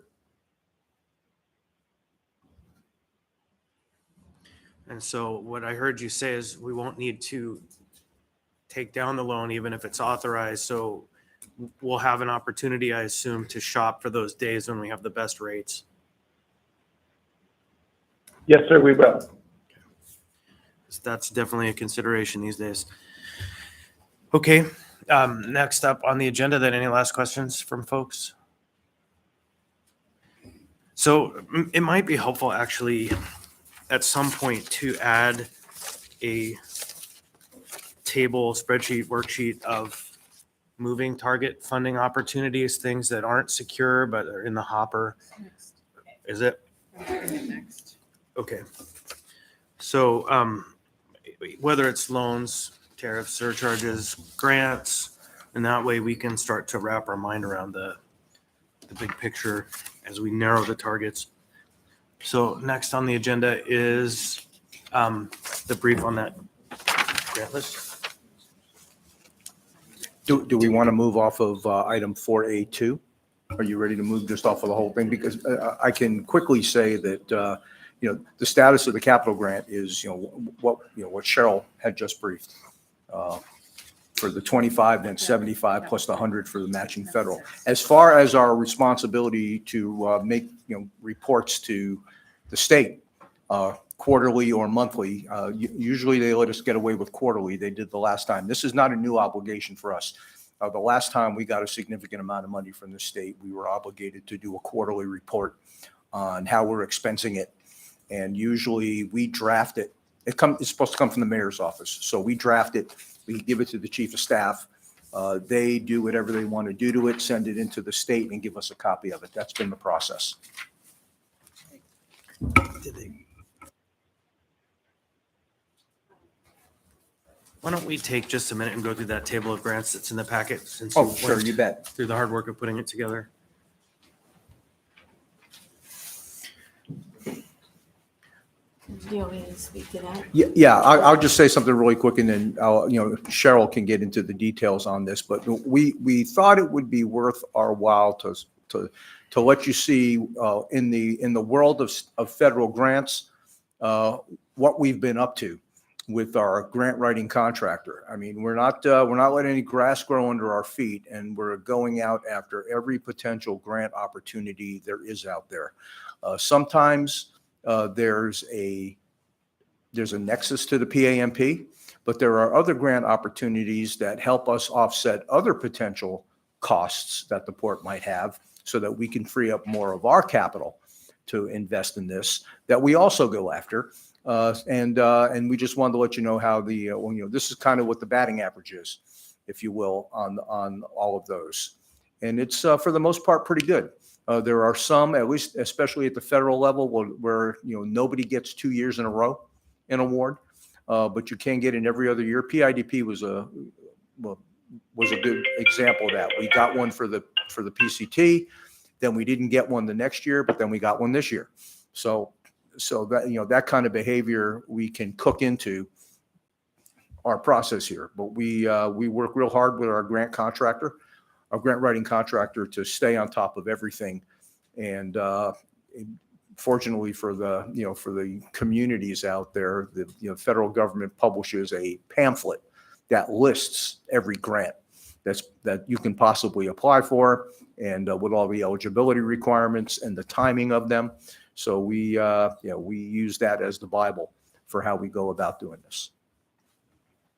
And so what I heard you say is we won't need to take down the loan even if it's authorized. So we'll have an opportunity, I assume, to shop for those days when we have the best rates. Yes, sir, we will. So that's definitely a consideration these days. Okay, next up on the agenda, then, any last questions from folks? So it might be helpful actually at some point to add a table, spreadsheet, worksheet of moving target funding opportunities, things that aren't secure but are in the hopper. Is it? Next. Okay. So whether it's loans, tariffs, surcharges, grants, and that way we can start to wrap our mind around the big picture as we narrow the targets. So next on the agenda is the brief on that grant list. Do we want to move off of item 4A2? Are you ready to move just off of the whole thing? Because I can quickly say that, the status of the capital grant is, what Cheryl had just briefed for the 25, then 75 plus the 100 for the matching federal. As far as our responsibility to make, reports to the state, quarterly or monthly. Usually they let us get away with quarterly. They did the last time. This is not a new obligation for us. The last time we got a significant amount of money from the state, we were obligated to do a quarterly report on how we're expensing it. And usually we draft it. It's supposed to come from the mayor's office. So we draft it, we give it to the chief of staff. They do whatever they want to do to it, send it into the state and give us a copy of it. That's been the process. Why don't we take just a minute and go through that table of grants that's in the packet since Oh, you sure, went you bet. through the hard work of putting it together. Do you want me to speak to that? Yeah, I'll just say something really quick and then Cheryl can get into the details on this, but we thought it would be worth our while to let you see in the world of federal grants, what we've been up to with our grant writing contractor. I mean, we're not letting any grass grow under our feet, and we're going out after every potential grant opportunity there is out there. Sometimes there's a nexus to the PAMP, but there are other grant opportunities that help us offset other potential costs that the port might have so that we can free up more of our capital to invest in this that we also go after. And we just wanted to let you know how this is kind of what the batting average is, if you will, on all of those. And it's for the most part pretty good. There are some, at least especially at the federal level, where nobody gets 2 years in a row an award, but you can get in every other year. PIDP was a good example of that. We got one for the PCT, then we didn't get one the next year, but then we got one this year. So that that kind of behavior we can cook into our process here. But we work real hard with our grant contractor our grant writing contractor to stay on top of everything. And fortunately for the communities out there, the federal government publishes a pamphlet that lists every grant that you can possibly apply for, and with all the eligibility requirements and the timing of them. So we use that as the Bible for how we go about doing this.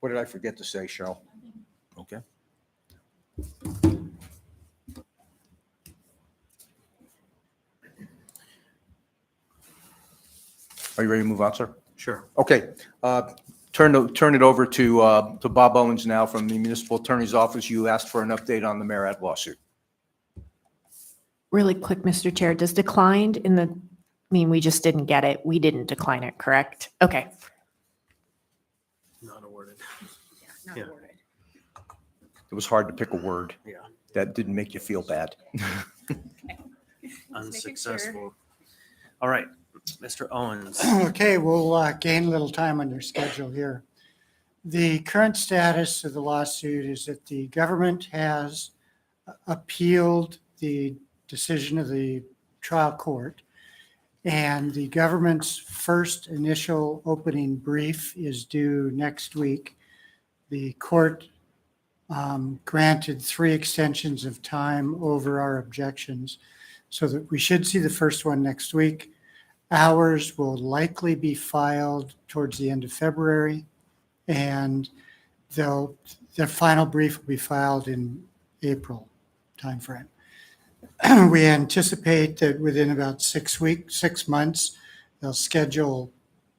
What did I forget to say, Cheryl? Okay. Are you ready to move on, sir? Sure. Okay. Turn it over to Bob Owens now from the Municipal Attorney's Office. You asked for an update on the Marriott lawsuit. Really quick, Mr. Chair, does declined we just didn't get it. We didn't decline it, correct? Okay. Not awarded. Not Yeah. awarded. It was hard to pick a word. Yeah. That didn't make you feel bad. Unsuccessful. All right, Mr. Owens. Okay, we'll gain a little time on your schedule here. The current status of the lawsuit is that the government has appealed the decision of the trial court, and the government's first initial opening brief is due next week. The court granted 3 extensions of time over our objections, so that we should see the first one next week. Ours will likely be filed towards the end of February, and their final brief will be filed in April timeframe. We anticipate that within about 6 months, they'll schedule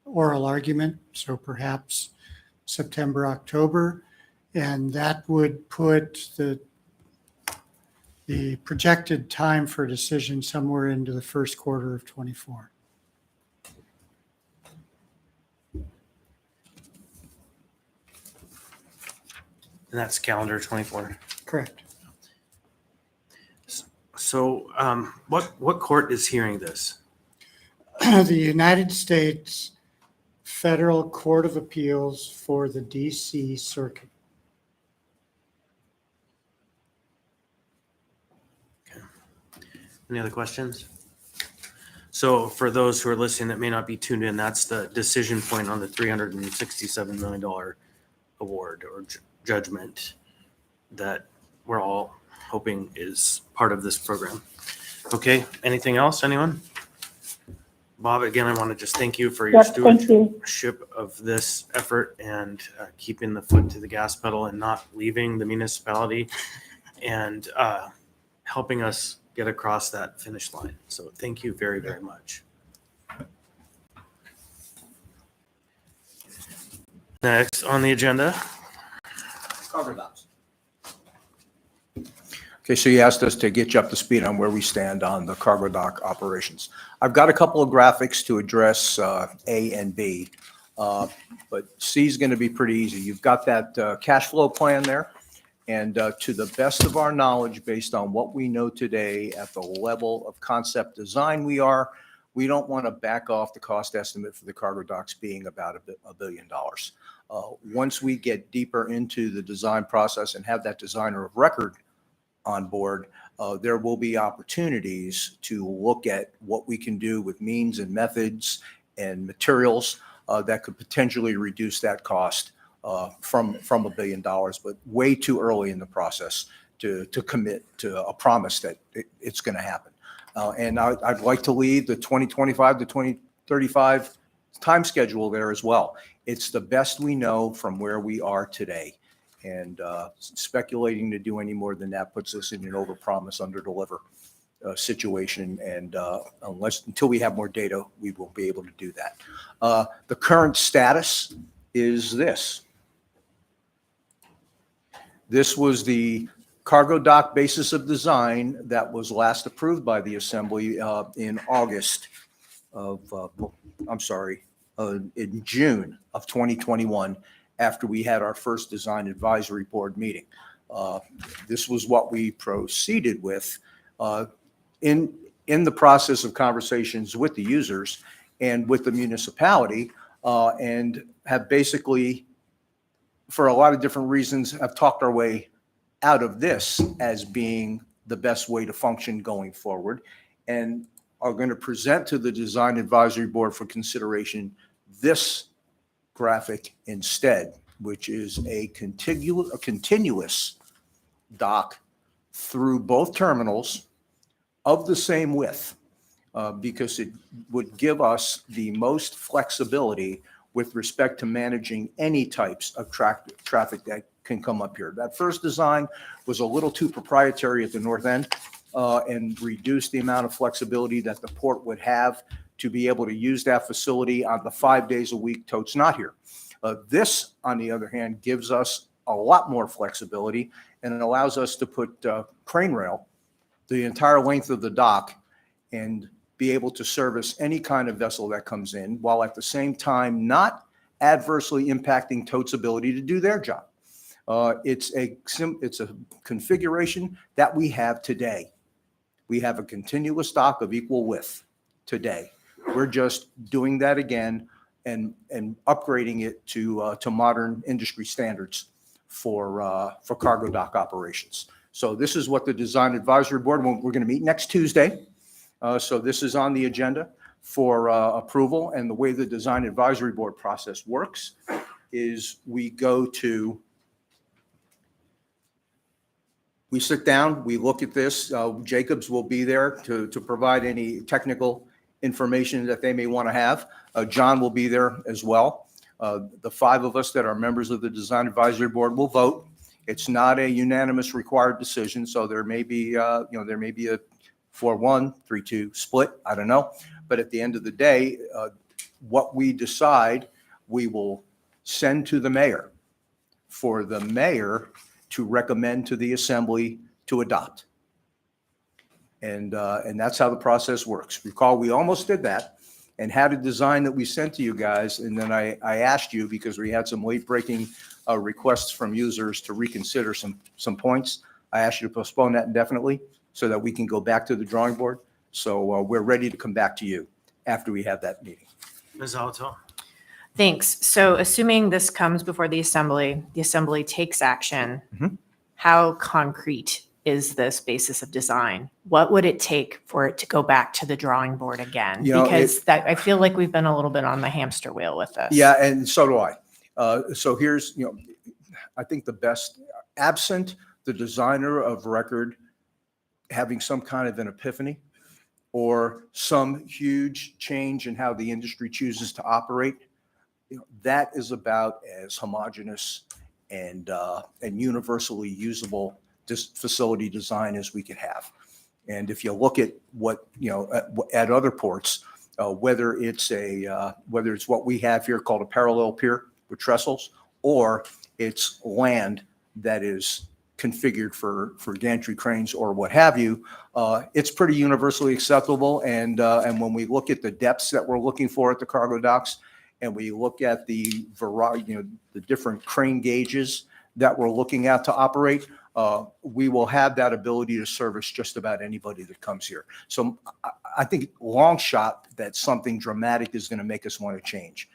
oral argument, so perhaps September, October, and that would put the projected time for decision somewhere into the first quarter of 24. And that's calendar 24. Correct. So what court is hearing this? The United States Federal Court of Appeals for the DC Circuit. Any other questions? So for those who are listening that may not be tuned in, that's the decision point on the $367 million award or judgment that we're all hoping is part of this program. Okay, anything else, anyone? Bob, again, I want to just thank you for your Yep, thank you. stewardship of this effort and keeping the foot to the gas pedal and not leaving the municipality and helping us get across that finish line. So thank you very, very much. Next on the agenda. Okay, so you asked us to get you up to speed on where we stand on the cargo dock operations. I've got a couple of graphics to address A and B, but C is going to be pretty easy. You've got that cash flow plan there, and to the best of our knowledge, based on what we know today at the level of concept design we don't want to back off the cost estimate for the cargo docks being about $1 billion. Once we get deeper into the design process and have that designer of record on board, there will be opportunities to look at what we can do with means and methods and materials that could potentially reduce that cost from $1 billion, but way too early in the process to commit to a promise that it's going to happen. And I'd like to leave the 2025 to 2035 time schedule there as well. It's the best we know from where we are today. And speculating to do any more than that puts us in an overpromise, underdeliver situation. And until we have more data, we won't be able to do that. The current status is this. This was the cargo dock basis of design that was last approved by the Assembly in August of, in June of 2021, after we had our first design advisory board meeting. This was what we proceeded with in the process of conversations with the users and with the municipality, and have basically, for a lot of different reasons, have talked our way out of this as being the best way to function going forward, and are going to present to the Design Advisory Board for consideration this graphic instead, which is a continuous dock through both terminals of the same width, because it would give us the most flexibility with respect to managing any types of traffic that can come up here. That first design was a little too proprietary at the north end, and reduced the amount of flexibility that the port would have to be able to use that facility on the 5 days a week totes not here. This, on the other hand, gives us a lot more flexibility, and it allows us to put crane rail the entire length of the dock and be able to service any kind of vessel that comes in, while at the same time not adversely impacting tote's ability to do their job. It's a configuration that we have today. We have a continuous dock of equal width today. We're just doing that again and upgrading it to modern industry standards for cargo dock operations. So this is what the Design Advisory Board, we're going to meet next Tuesday. So this is on the agenda for approval. And the way the Design Advisory Board process works is we sit down, we look at this. Jacobs will be there to provide any technical information that they may want to have. John will be there as well. The 5 of us that are members of the Design Advisory Board will vote. It's not a unanimous required decision, so there may be a 4-1, 3-2 split. I don't know. But at the end of the day, what we decide, we will send to the mayor for the mayor to recommend to the assembly to adopt. And that's how the process works. Recall, we almost did that and had a design that we sent to you guys. And then I asked you, because we had some late breaking requests from users to reconsider some points. I asked you to postpone that indefinitely so that we can go back to the drawing board. So we're ready to come back to you after we have that meeting. Ms. Alatel? Thanks. So assuming this comes before the assembly takes action, Mhm. how concrete is this basis of design? What would it take for it to go back to the drawing board again? You know, Because I feel like we've been a little bit on the hamster wheel with this. Yeah, and so do I. So here's, I think the best, absent the designer of record having some kind of an epiphany or some huge change in how the industry chooses to operate, that is about as homogeneous and universally usable facility design as we could have. And if you look at what, at other ports, whether it's what we have here called a parallel pier with trestles, or it's land that is configured for gantry cranes or what have you, it's pretty universally acceptable. And when we look at the depths that we're looking for at the cargo docks, and we look at the variety, the different crane gauges that we're looking at to operate, we will have that ability to service just about anybody that comes here. So I think long shot that something dramatic is going to make us want to change.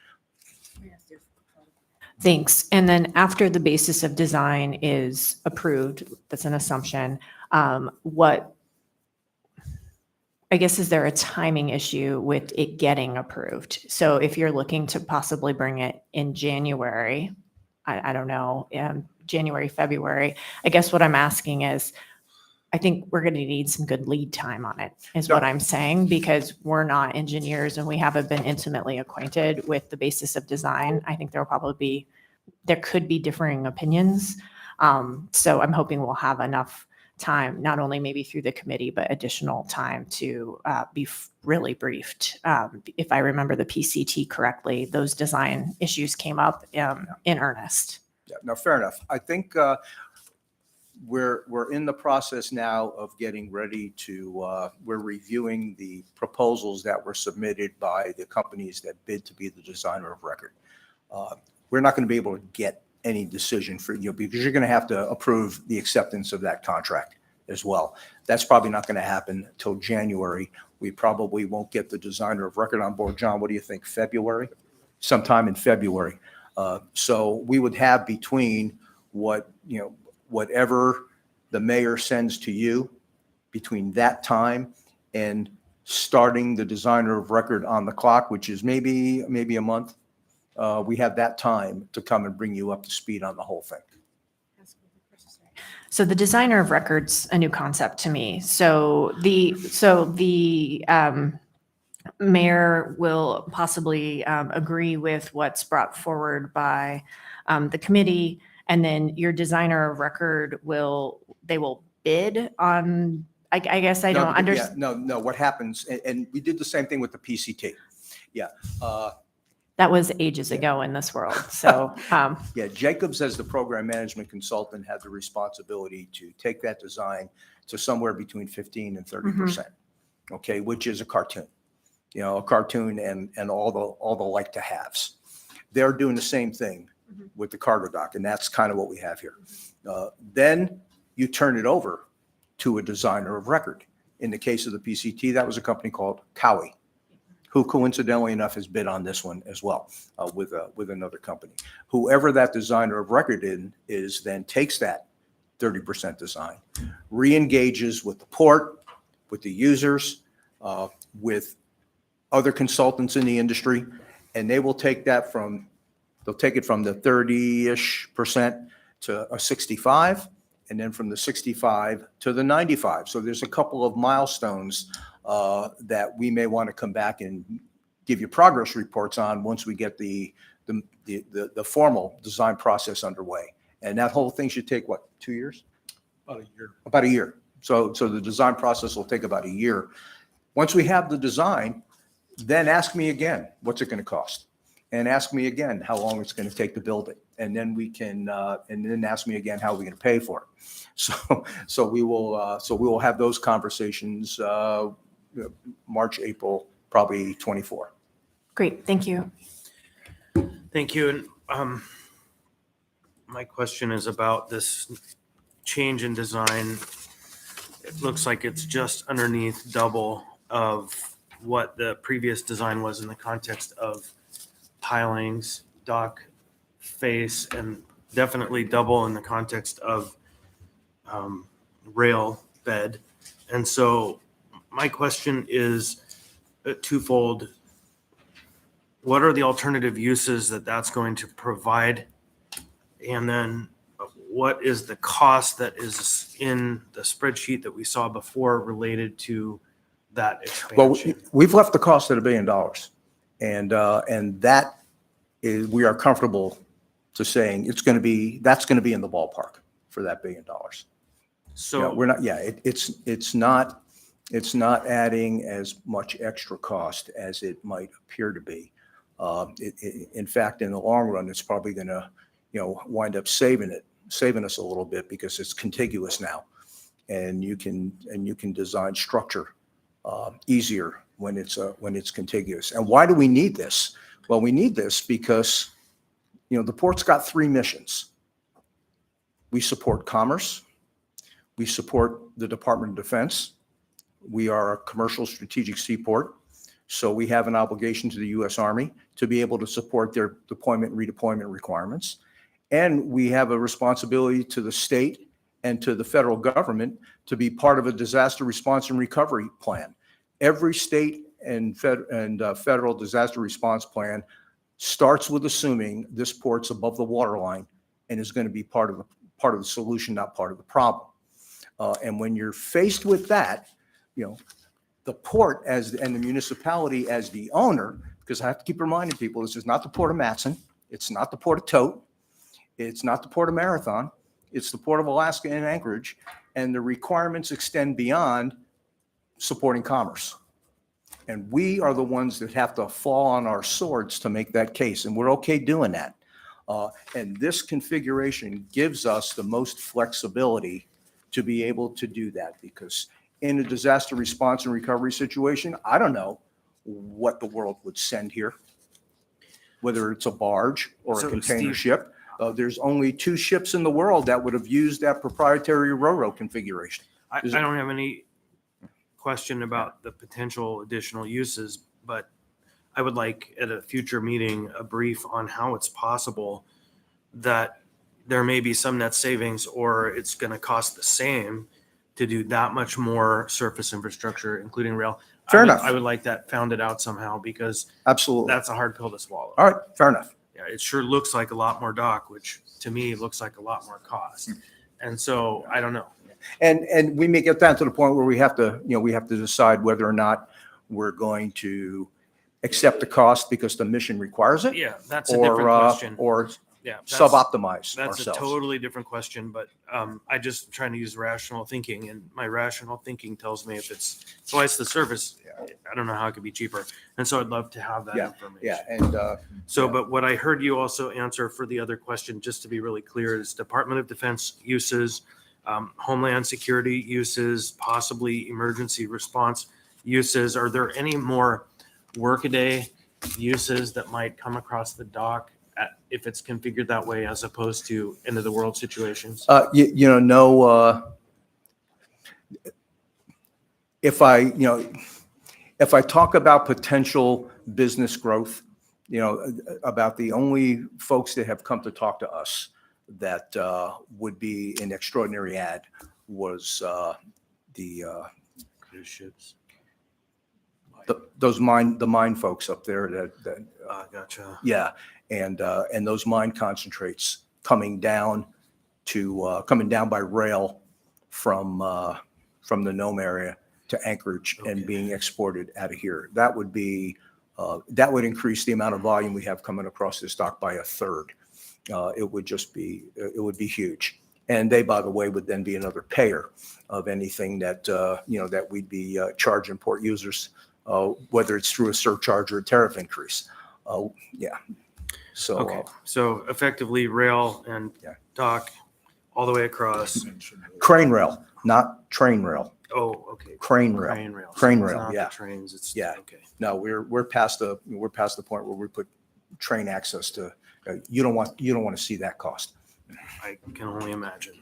Thanks. And then after the basis of design is approved, that's an assumption, I guess, is there a timing issue with it getting approved? So if you're looking to possibly bring it in January, I don't know, January, February, I guess what I'm asking is, I think we're going to need some good lead time on it, is what I'm saying, because we're not engineers and we haven't been intimately acquainted with the basis of design. I think there could be differing opinions. So I'm hoping we'll have enough time, not only maybe through the committee, but additional time to be really briefed. If I remember the PCT correctly, those design issues came up in earnest. Yeah, no, fair enough. I think we're in the process now of getting ready to, we're reviewing the proposals that were submitted by the companies that bid to be the designer of record. We're not going to be able to get any decision for you, because you're going to have to approve the acceptance of that contract as well. That's probably not going to happen till January. We probably won't get the designer of record on board. John, what do you think? February? Sometime in February. So we would have between whatever the mayor sends to you between that time and starting the designer of record on the clock, which is maybe a month, we have that time to come and bring you up to speed on the whole thing. So the designer of records, a new concept to me. So the mayor will possibly agree with what's brought forward by the committee, and then your designer of record will bid on. I guess I don't understand. No. What happens, and we did the same thing with the PCT. Yeah. That was ages ago in this world. So Yeah, Jacobs, as the program management consultant, had the responsibility to take that design to somewhere between 15 and 30%. Okay, which is a cartoon. A cartoon and all the like to haves. They're doing the same thing with the cargo dock, and that's kind of what we have here. Then you turn it over to a designer of record. In the case of the PCT, that was a company called Cowie, who coincidentally enough has bid on this one as well with another company. Whoever that designer of record is then takes that 30% design, re-engages with the port, with the users, with other consultants in the industry, and they will take that they'll take it from the 30-ish% to a 65, and then from the 65 to the 95. So there's a couple of milestones that we may want to come back and give you progress reports on once we get the formal design process underway. And that whole thing should take, what, 2 years? About a year. So the design process will take about a year. Once we have the design, then ask me again, what's it going to cost? And ask me again how long it's going to take to build it. And then we can, and then ask me again how we're going to pay for it. So we will have those conversations March, April, probably 24. great, thank you. Thank you. And my question is about this change in design. It looks like it's just underneath double of what the previous design was in the context of pilings, dock face, and definitely double in the context of rail bed. And so my question is twofold. What are the alternative uses that's going to provide? And then what is the cost that is in the spreadsheet that we saw before related to that expansion? Well, we've left the cost at $1 billion. And that is, we are comfortable to saying that's going to be in the ballpark for that $1 billion. So we're not, it's not adding as much extra cost as it might appear to be. In fact, in the long run, it's probably going to, wind up saving us a little bit because it's contiguous now, and you can design structure easier when it's contiguous. And why do we need this? Well, we need this because, the port's got 3 missions. We support commerce. We support the Department of Defense. We are a commercial strategic seaport. So we have an obligation to the U.S. Army to be able to support their deployment and redeployment requirements. And we have a responsibility to the state and to the federal government to be part of a disaster response and recovery plan. Every state and federal disaster response plan starts with assuming this port's above the waterline and is going to be part of the solution, not part of the problem. And when you're faced with that, the port and the municipality as the owner, because I have to keep reminding people, this is not the Port of Matson, it's not the Port of Tote, it's not the Port of Marathon, it's the Port of Alaska and Anchorage, and the requirements extend beyond supporting commerce. And we are the ones that have to fall on our swords to make that case, and we're okay doing that. And this configuration gives us the most flexibility to be able to do that, because in a disaster response and recovery situation, I don't know what the world would send here, whether it's a barge or a container ship. There's only 2 ships in the world that would have used that proprietary RoRo configuration. I don't have any question about the potential additional uses, but I would like at a future meeting a brief on how it's possible that there may be some net savings, or it's going to cost the same to do that much more surface infrastructure, including rail. Fair I would- enough. I would like that founded out somehow, because Absolutely. that's a hard pill to swallow. All right, fair enough. Yeah, it sure looks like a lot more dock, which to me looks like a lot more cost. And so I don't know. And we may get down to the point where we have to, we have to decide whether or not we're going to accept the cost because the mission requires it. Yeah, that's a different question. Or Yeah, sub-optimize that's ourselves. a totally different question, but I just trying to use rational thinking, and my rational thinking tells me if it's twice the service, I don't know how it could be cheaper. And so I'd love to have that Yeah, information. yeah, and So, but what I heard you also answer for the other question, just to be really clear, is Department of Defense uses, Homeland Security uses, possibly emergency response uses. Are there any more workaday uses that might come across the dock if it's configured that way, as opposed to end of the world situations? If I talk about potential business growth, about the only folks that have come to talk to us that would be an extraordinary ad was the Cruise ships. the mine folks up there that Gotcha. yeah, and those mine concentrates coming down by rail from the Nome area to Anchorage and being exported out of here. That would increase the amount of volume we have coming across this dock by a third. It would be huge. And they, by the way, would then be another payer of anything that that we'd be charging port users, whether it's through a surcharge or a tariff increase. Yeah. So Okay, so effectively rail and dock all the way across. crane rail, not train rail. Oh, okay. Crane rail. Crane rail. Crane So it's rail, not the yeah. trains, it's, Yeah. okay. No, we're past the point where we put train access to. You don't want to see that cost. I can only imagine.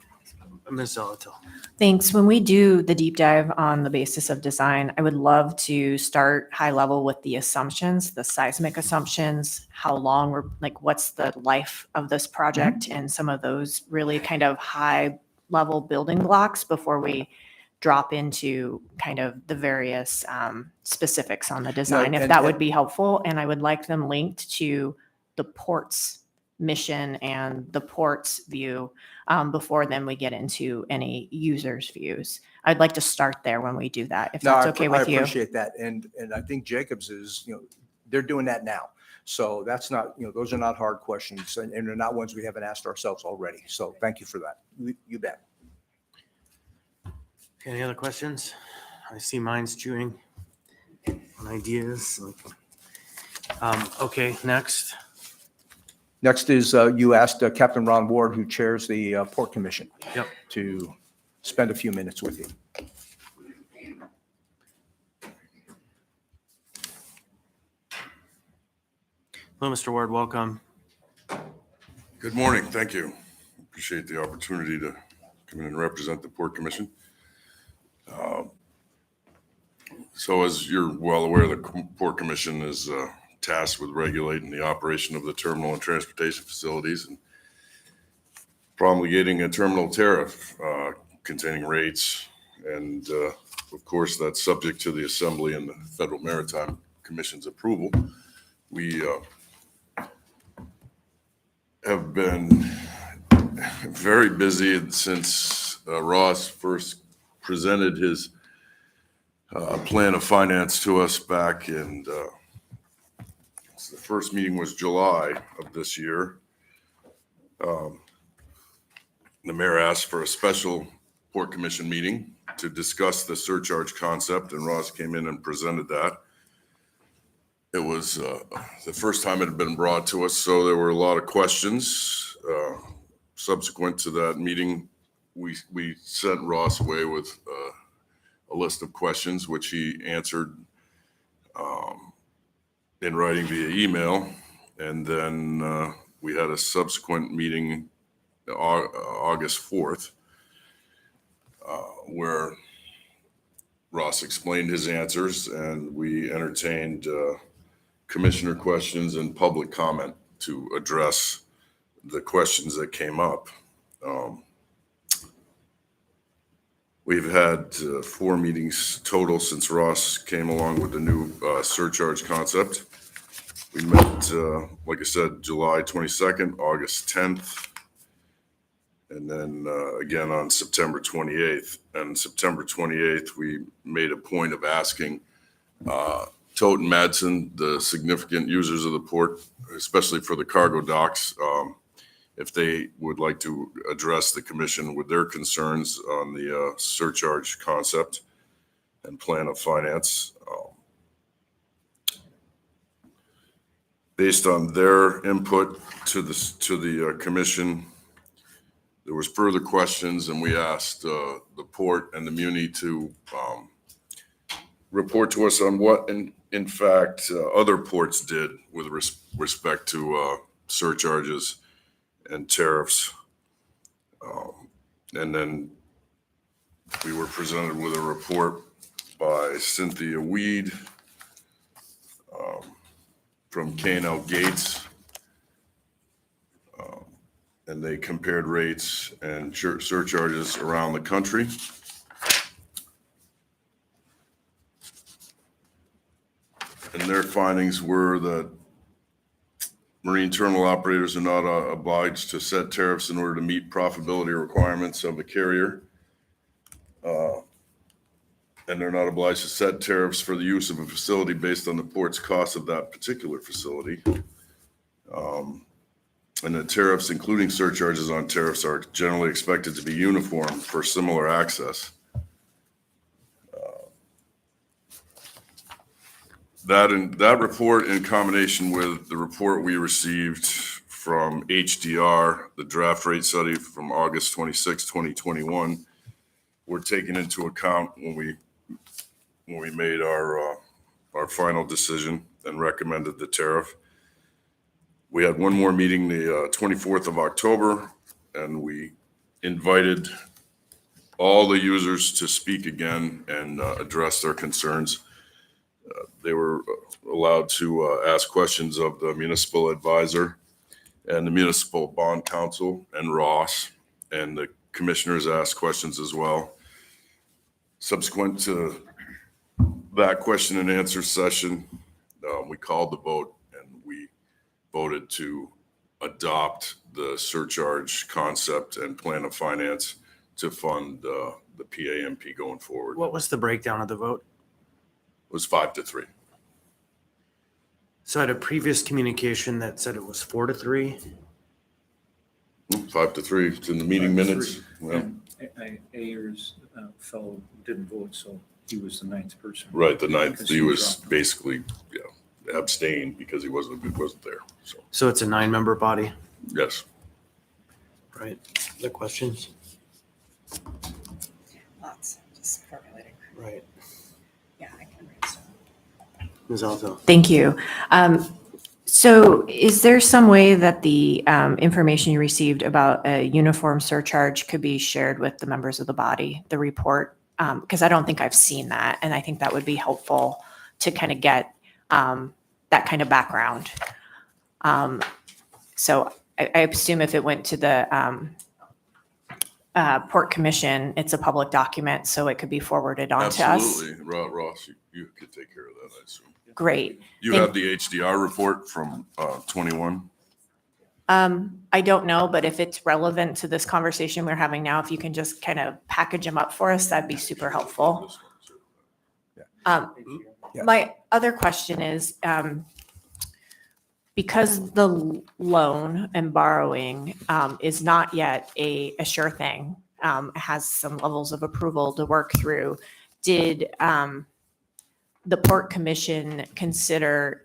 Ms. Zalatil. Thanks. When we do the deep dive on the basis of design, I would love to start high level with the assumptions, the seismic assumptions, how long what's the life of this project, and some of those really kind of high level building blocks before we drop into kind of the various specifics on the design, if that would be helpful. And I would like them linked to the port's mission and the port's view before then we get into any users' views. I'd like to start there when we do that, if that's okay with you. I appreciate that. And I think Jacobs is, they're doing that now. So that's not, those are not hard questions, and they're not ones we haven't asked ourselves already. So thank you for that. You bet. Any other questions? I see minds chewing on ideas. Okay, next. Next is you asked Captain Ron Ward, who chairs the Port Commission, Yep. to spend a few minutes with you. Hello, Mr. Ward, welcome. Good morning. Thank you. Appreciate the opportunity to come in and represent the Port Commission. So as you're well aware, the Port Commission is tasked with regulating the operation of the terminal and transportation facilities and promulgating a terminal tariff containing rates. And of course, that's subject to the Assembly and the Federal Maritime Commission's approval. We have been very busy since Ross first presented his plan of finance to us back in, the first meeting was July of this year. The mayor asked for a special Port Commission meeting to discuss the surcharge concept, and Ross came in and presented that. It was the first time it had been brought to us, so there were a lot of questions. Subsequent to that meeting, we sent Ross away with a list of questions, which he answered in writing via email. And then we had a subsequent meeting August 4th, where Ross explained his answers, and we entertained commissioner questions and public comment to address the questions that came up. We've had 4 meetings total since Ross came along with the new surcharge concept. We met, like I said, July 22nd, August 10th, and then again on September 28th. And September 28th, we made a point of asking Tote and Madsen, the significant users of the port, especially for the cargo docks, if they would like to address the commission with their concerns on the surcharge concept and plan of finance. Based on their input to the commission, there was further questions, and we asked the port and the Muni to report to us on what, in fact, other ports did with respect to surcharges and tariffs. And then we were presented with a report by Cynthia Weed from K&L Gates. And they compared rates and surcharges around the country. And their findings were that marine terminal operators are not obliged to set tariffs in order to meet profitability requirements of a carrier. And they're not obliged to set tariffs for the use of a facility based on the port's cost of that particular facility. And the tariffs, including surcharges on tariffs, are generally expected to be uniform for similar access. That report, in combination with the report we received from HDR, the draft rate study from August 26, 2021, were taken into account when we made our final decision and recommended the tariff. We had one more meeting the 24th of October, and we invited all the users to speak again and address their concerns. They were allowed to ask questions of the municipal advisor and the municipal bond counsel and Ross, and the commissioners asked questions as well. Subsequent to that question and answer session, we called the vote, and we voted to adopt the surcharge concept and plan of finance to fund the PAMP going forward. What was the breakdown of the vote? It was 5-3. So I had a previous communication that said it was 4-3. 5-3. It's in the meeting minutes. Yeah. Ayers fellow didn't vote, so he was the 9th person. Right, the 9th. Because He was dropped. basically abstained because he wasn't there. So it's a 9-member body, Yes. right? The questions? Lots, just formulating. Right. Yeah, I can read some. Ms. Alto. Thank you. So is there some way that the information you received about a uniform surcharge could be shared with the members of the body, the report? Because I don't think I've seen that, and I think that would be helpful to kind of get that kind of background. So I assume if it went to the Port Commission, it's a public document, so it could be forwed on to us. Absolutely. Ross, you could take care of that, I assume. Great. You have the HDR report from 21? I don't know, but if it's relevant to this conversation we're having now, if you can just kind of package them up for us, that'd be super helpful. My other question is, because the loan and borrowing is not yet a sure thing, has some levels of approval to work through, did the Port Commission consider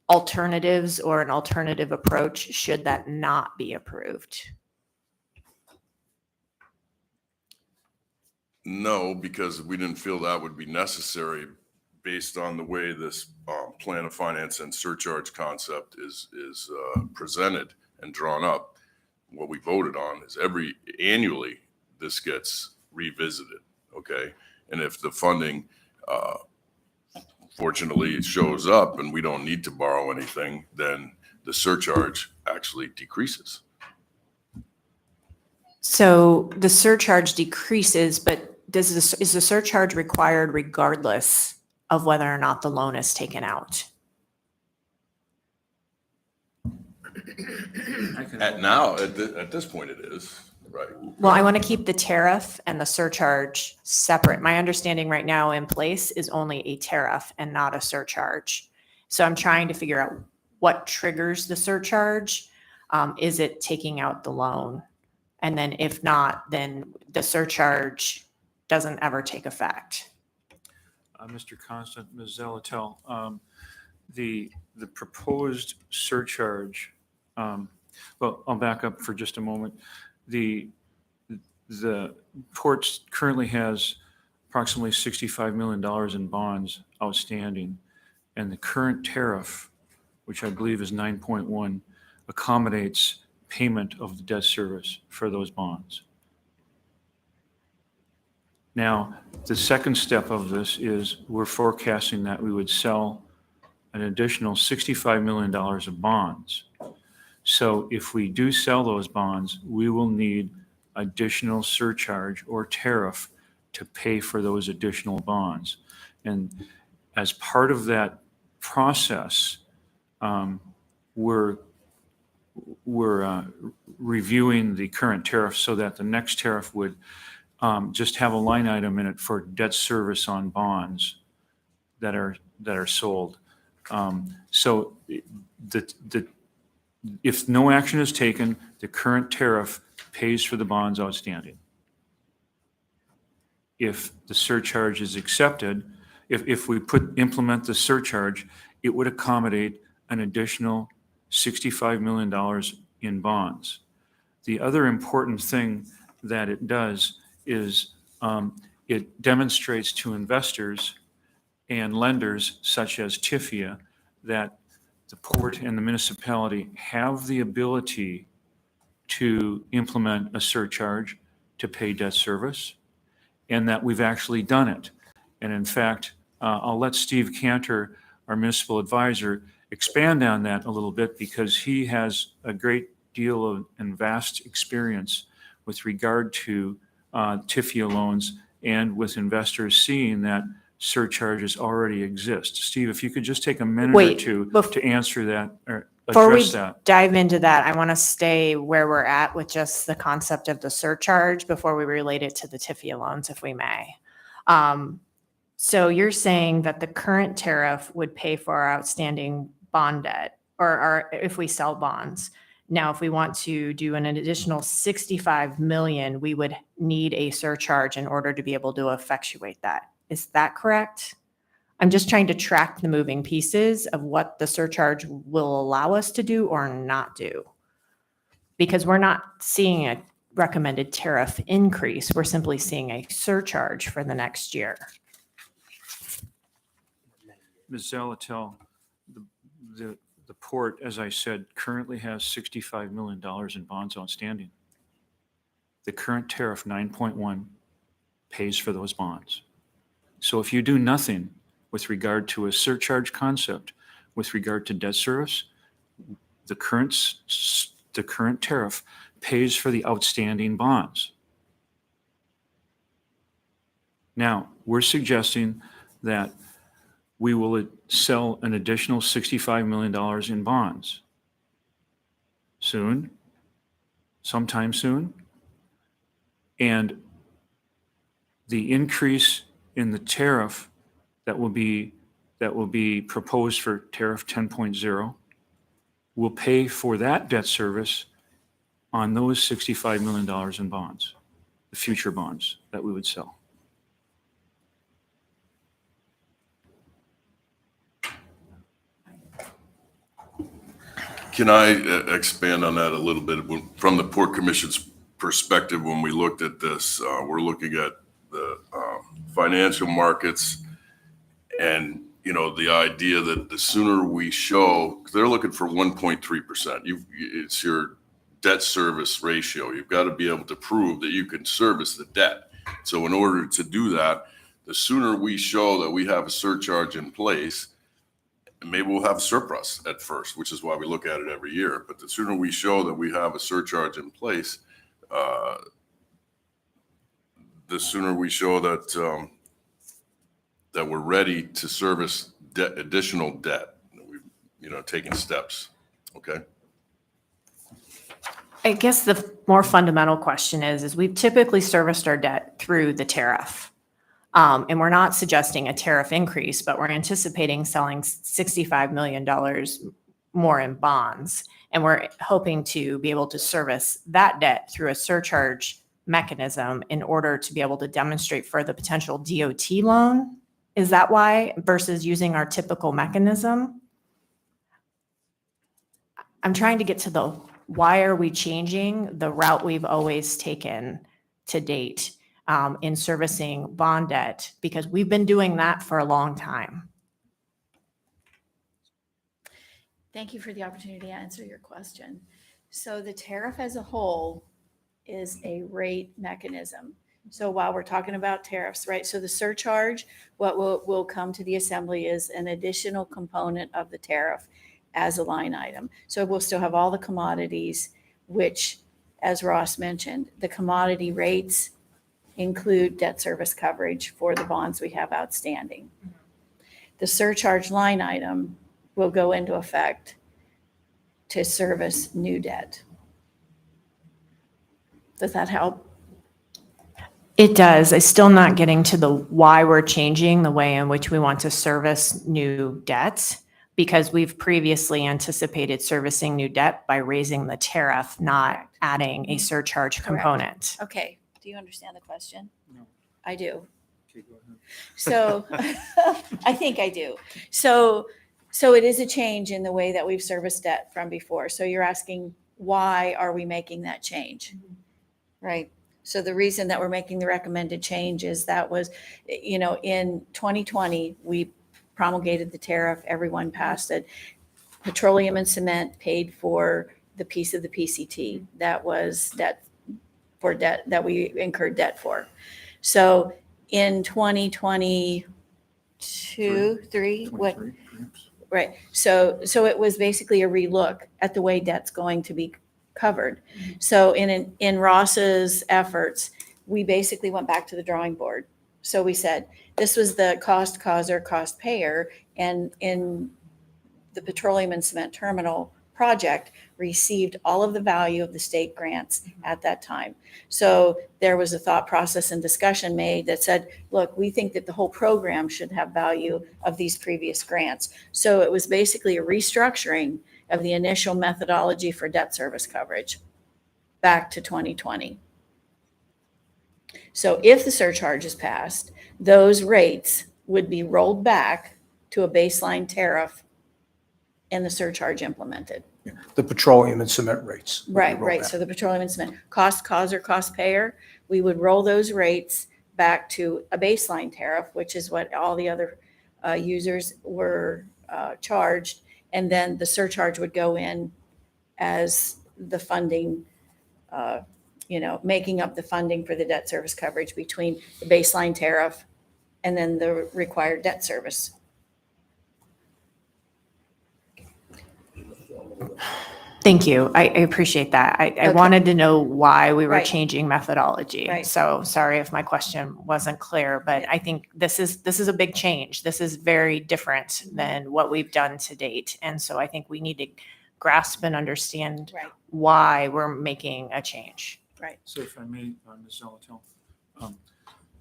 alternatives or an alternative approach should that not be approved? No, because we didn't feel that would be necessary based on the way this plan of finance and surcharge concept is presented and drawn up. What we voted on is annually this gets revisited, okay? And if the funding fortunately it shows up and we don't need to borrow anything, then the surcharge actually decreases. So the surcharge decreases, but is the surcharge required regardless of whether or not the loan is taken out? At this point it is, right? Well, I want to keep the tariff and the surcharge separate. My understanding right now in place is only a tariff and not a surcharge. So I'm trying to figure out what triggers the surcharge. Is it taking out the loan? And then if not, then the surcharge doesn't ever take effect. Mr. Constant, Ms. Zalatel, the proposed surcharge, well, I'll back up for just a moment. The port currently has approximately $65 million in bonds outstanding, and the current tariff, which I believe is 9.1, accommodates payment of the debt service for those bonds. Now, the second step of this is we're forecasting that we would sell an additional $65 million of bonds. So if we do sell those bonds, we will need additional surcharge or tariff to pay for those additional bonds. And as part of that process, we're reviewing the current tariff so that the next tariff would just have a line item in it for debt service on bonds that are sold. So if no action is taken, the current tariff pays for the bonds outstanding. If the surcharge is accepted, if we implement the surcharge, it would accommodate an additional $65 million in bonds. The other important thing that it does is it demonstrates to investors and lenders such as TIFIA that the port and the municipality have the ability to implement a surcharge to pay debt service, and that we've actually done it. And in fact, I'll let Steve Cantor, our municipal advisor, expand on that a little bit because he has a great deal of and vast experience with regard to TIFIA loans and with investors seeing that surcharges already exist. Steve, if you could just take a minute or two to answer that or Before we address that. dive into that, I want to stay where we're at with just the concept of the surcharge before we relate it to the TIFIA loans, if we may. So you're saying that the current tariff would pay for our outstanding bond debt or if we sell bonds. Now, if we want to do an additional 65 million, we would need a surcharge in order to be able to effectuate that. Is that correct? I'm just trying to track the moving pieces of what the surcharge will allow us to do or not do. Because we're not seeing a recommended tariff increase. We're simply seeing a surcharge for the next year. Ms. Zalatel, the port, as I said, currently has $65 million in bonds outstanding. The current tariff, 9.1, pays for those bonds. So if you do nothing with regard to a surcharge concept, with regard to debt service, the current tariff pays for the outstanding bonds. Now, we're suggesting that we will sell an additional $65 million in bonds soon, sometime soon. And the increase in the tariff that will be proposed for tariff 10.0 will pay for that debt service on those $65 million in bonds, the future bonds that we would sell. Can I expand on that a little bit? From the Port Commission's perspective, when we looked at this, we're looking at the financial markets and, the idea that the sooner we show, they're looking for 1.3%. It's your debt service ratio. You've got to be able to prove that you can service the debt. So in order to do that, the sooner we show that we have a surcharge in place, and maybe we'll have surplus at first, which is why we look at it every year. But the sooner we show that we have a surcharge in place, the sooner we show that that we're ready to service additional debt. We've, taken steps. Okay. I guess the more fundamental question is we've typically serviced our debt through the tariff. And we're not suggesting a tariff increase, but we're anticipating selling $65 million more in bonds. And we're hoping to be able to service that debt through a surcharge mechanism in order to be able to demonstrate for the potential DOT loan. Is that why, versus using our typical mechanism? I'm trying to get to the why are we changing the route we've always taken to date in servicing bond debt? Because we've been doing that for a long time. Thank you for the opportunity to answer your question. So the tariff as a whole is a rate mechanism. So while we're talking about tariffs, right? So the surcharge, what will come to the assembly is an additional component of the tariff as a line item. So we'll still have all the commodities, which, as Ross mentioned, the commodity rates include debt service coverage for the bonds we have outstanding. The surcharge line item will go into effect to service new debt. Does that help? It does. I'm still not getting to the why we're changing the way in which we want to service new debt, because we've previously anticipated servicing new debt by raising the tariff, not adding a surcharge component. Okay. Do you understand the question? No. I do. Okay, go ahead. So I think I do. So it is a change in the way that we've serviced debt from before. So you're asking, why are we making that change? Right. So the reason that we're making the recommended change is that was, in 2020, we promulgated the tariff, everyone passed it. Petroleum and cement paid for the piece of the PCT that was debt that we incurred debt for. So in 2022, what? Right. So it was basically a relook at the way debt's going to be covered. So in Ross's efforts, we basically went back to the drawing board. So we said, this was the cost causer, cost payer, and in the petroleum and cement terminal project received all of the value of the state grants at that time. So there was a thought process and discussion made that said, look, we think that the whole program should have value of these previous grants. So it was basically a restructuring of the initial methodology for debt service coverage back to 2020. So if the surcharge is passed, those rates would be rolled back to a baseline tariff and the surcharge implemented. The petroleum and cement rates. would be Right. rolled back. So the petroleum and cement cost causer, cost payer, we would roll those rates back to a baseline tariff, which is what all the other users were charged. And then the surcharge would go in as the funding, making up the funding for the debt service coverage between the baseline tariff and then the required debt service. Thank you. I appreciate that. I Okay. wanted to know why we were Right. changing methodology. Right. So sorry if my question wasn't clear, but I think this is a big change. This is very different than what we've done to date. And so I think we need to grasp and understand Right. why we're making a change. Right. So if I may, Ms. Zalatel,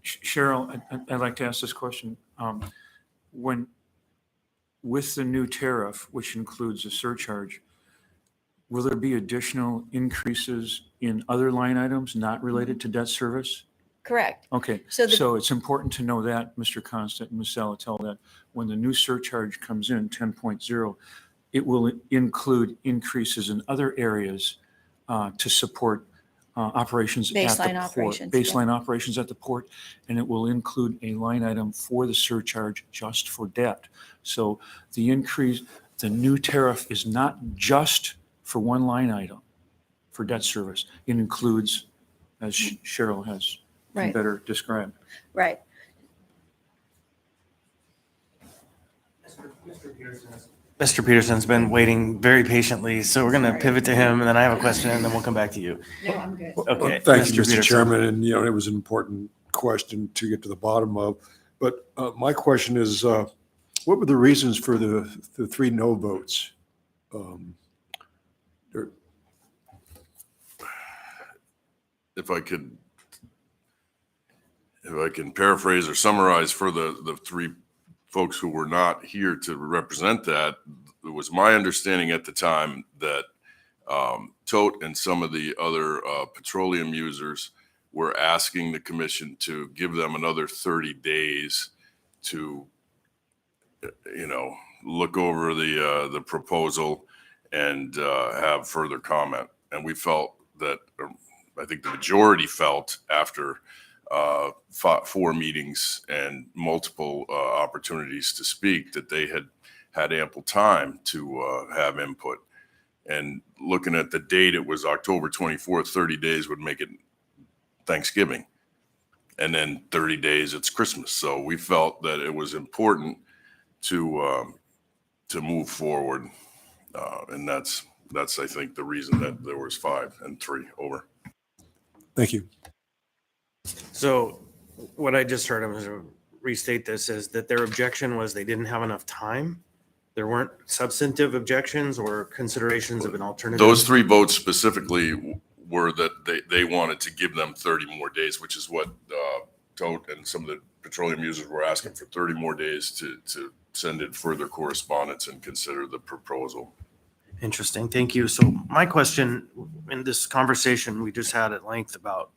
Cheryl, I'd like to ask this question. With the new tariff, which includes a surcharge, will there be additional increases in other line items not related to debt service? Correct. Okay, So so it's important to know that, Mr. Constant and Ms. Zalatel, that when the new surcharge comes in, 10.0, it will include increases in other areas to support operations at the Baseline port. operations, yeah. Baseline operations at the port, and it will include a line item for the surcharge just for debt. So the new tariff is not just for one line item for debt service. It includes, as Cheryl has Right. better described. Right. Mr. Peterson's been waiting very patiently, so we're going to pivot to him, and then I have a question, and then we'll come back to you. No, I'm good. Okay. Thank you, Mr. Peterson. Chairman, and it was an important question to get to the bottom of. But my question is, what were the reasons for the 3 no votes? If I can paraphrase or summarize for the 3 folks who were not here to represent that, it was my understanding at the time that Tote and some of the other petroleum users were asking the commission to give them another 30 days to, look over the proposal and have further comment. And we felt that, I think the majority felt after 4 meetings and multiple opportunities to speak that they had ample time to have input. And looking at the date, it was October 24th. 30 days would make it Thanksgiving. And then 30 days, it's Christmas. So we felt that it was important to move forward. And that's, I think, the reason that there was 5 and 3 over. Thank you. So what I just heard, I'm going to restate this, is that their objection was they didn't have enough time. There weren't substantive objections or considerations of an alternative. Those 3 votes specifically were that they wanted to give them 30 more days, which is what Tote and some of the petroleum users were asking for, 30 more days to send in further correspondence and consider the proposal. Interesting. Thank you. So my question in this conversation we just had at length about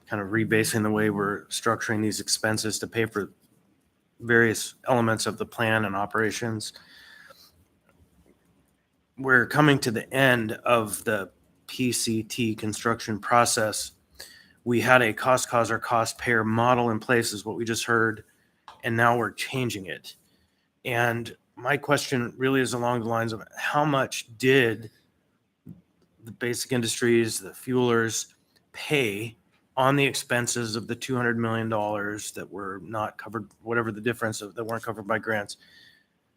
kind of rebasing the way we're structuring these expenses to pay for various elements of the plan and operations. We're coming to the end of the PCT construction process. We had a cost causer, cost payer model in place, is what we just heard, and now we're changing it. And my question really is along the lines of how much did the basic industries, the fuelers, pay on the expenses of the $200 million that were not covered, whatever the difference of that weren't covered by grants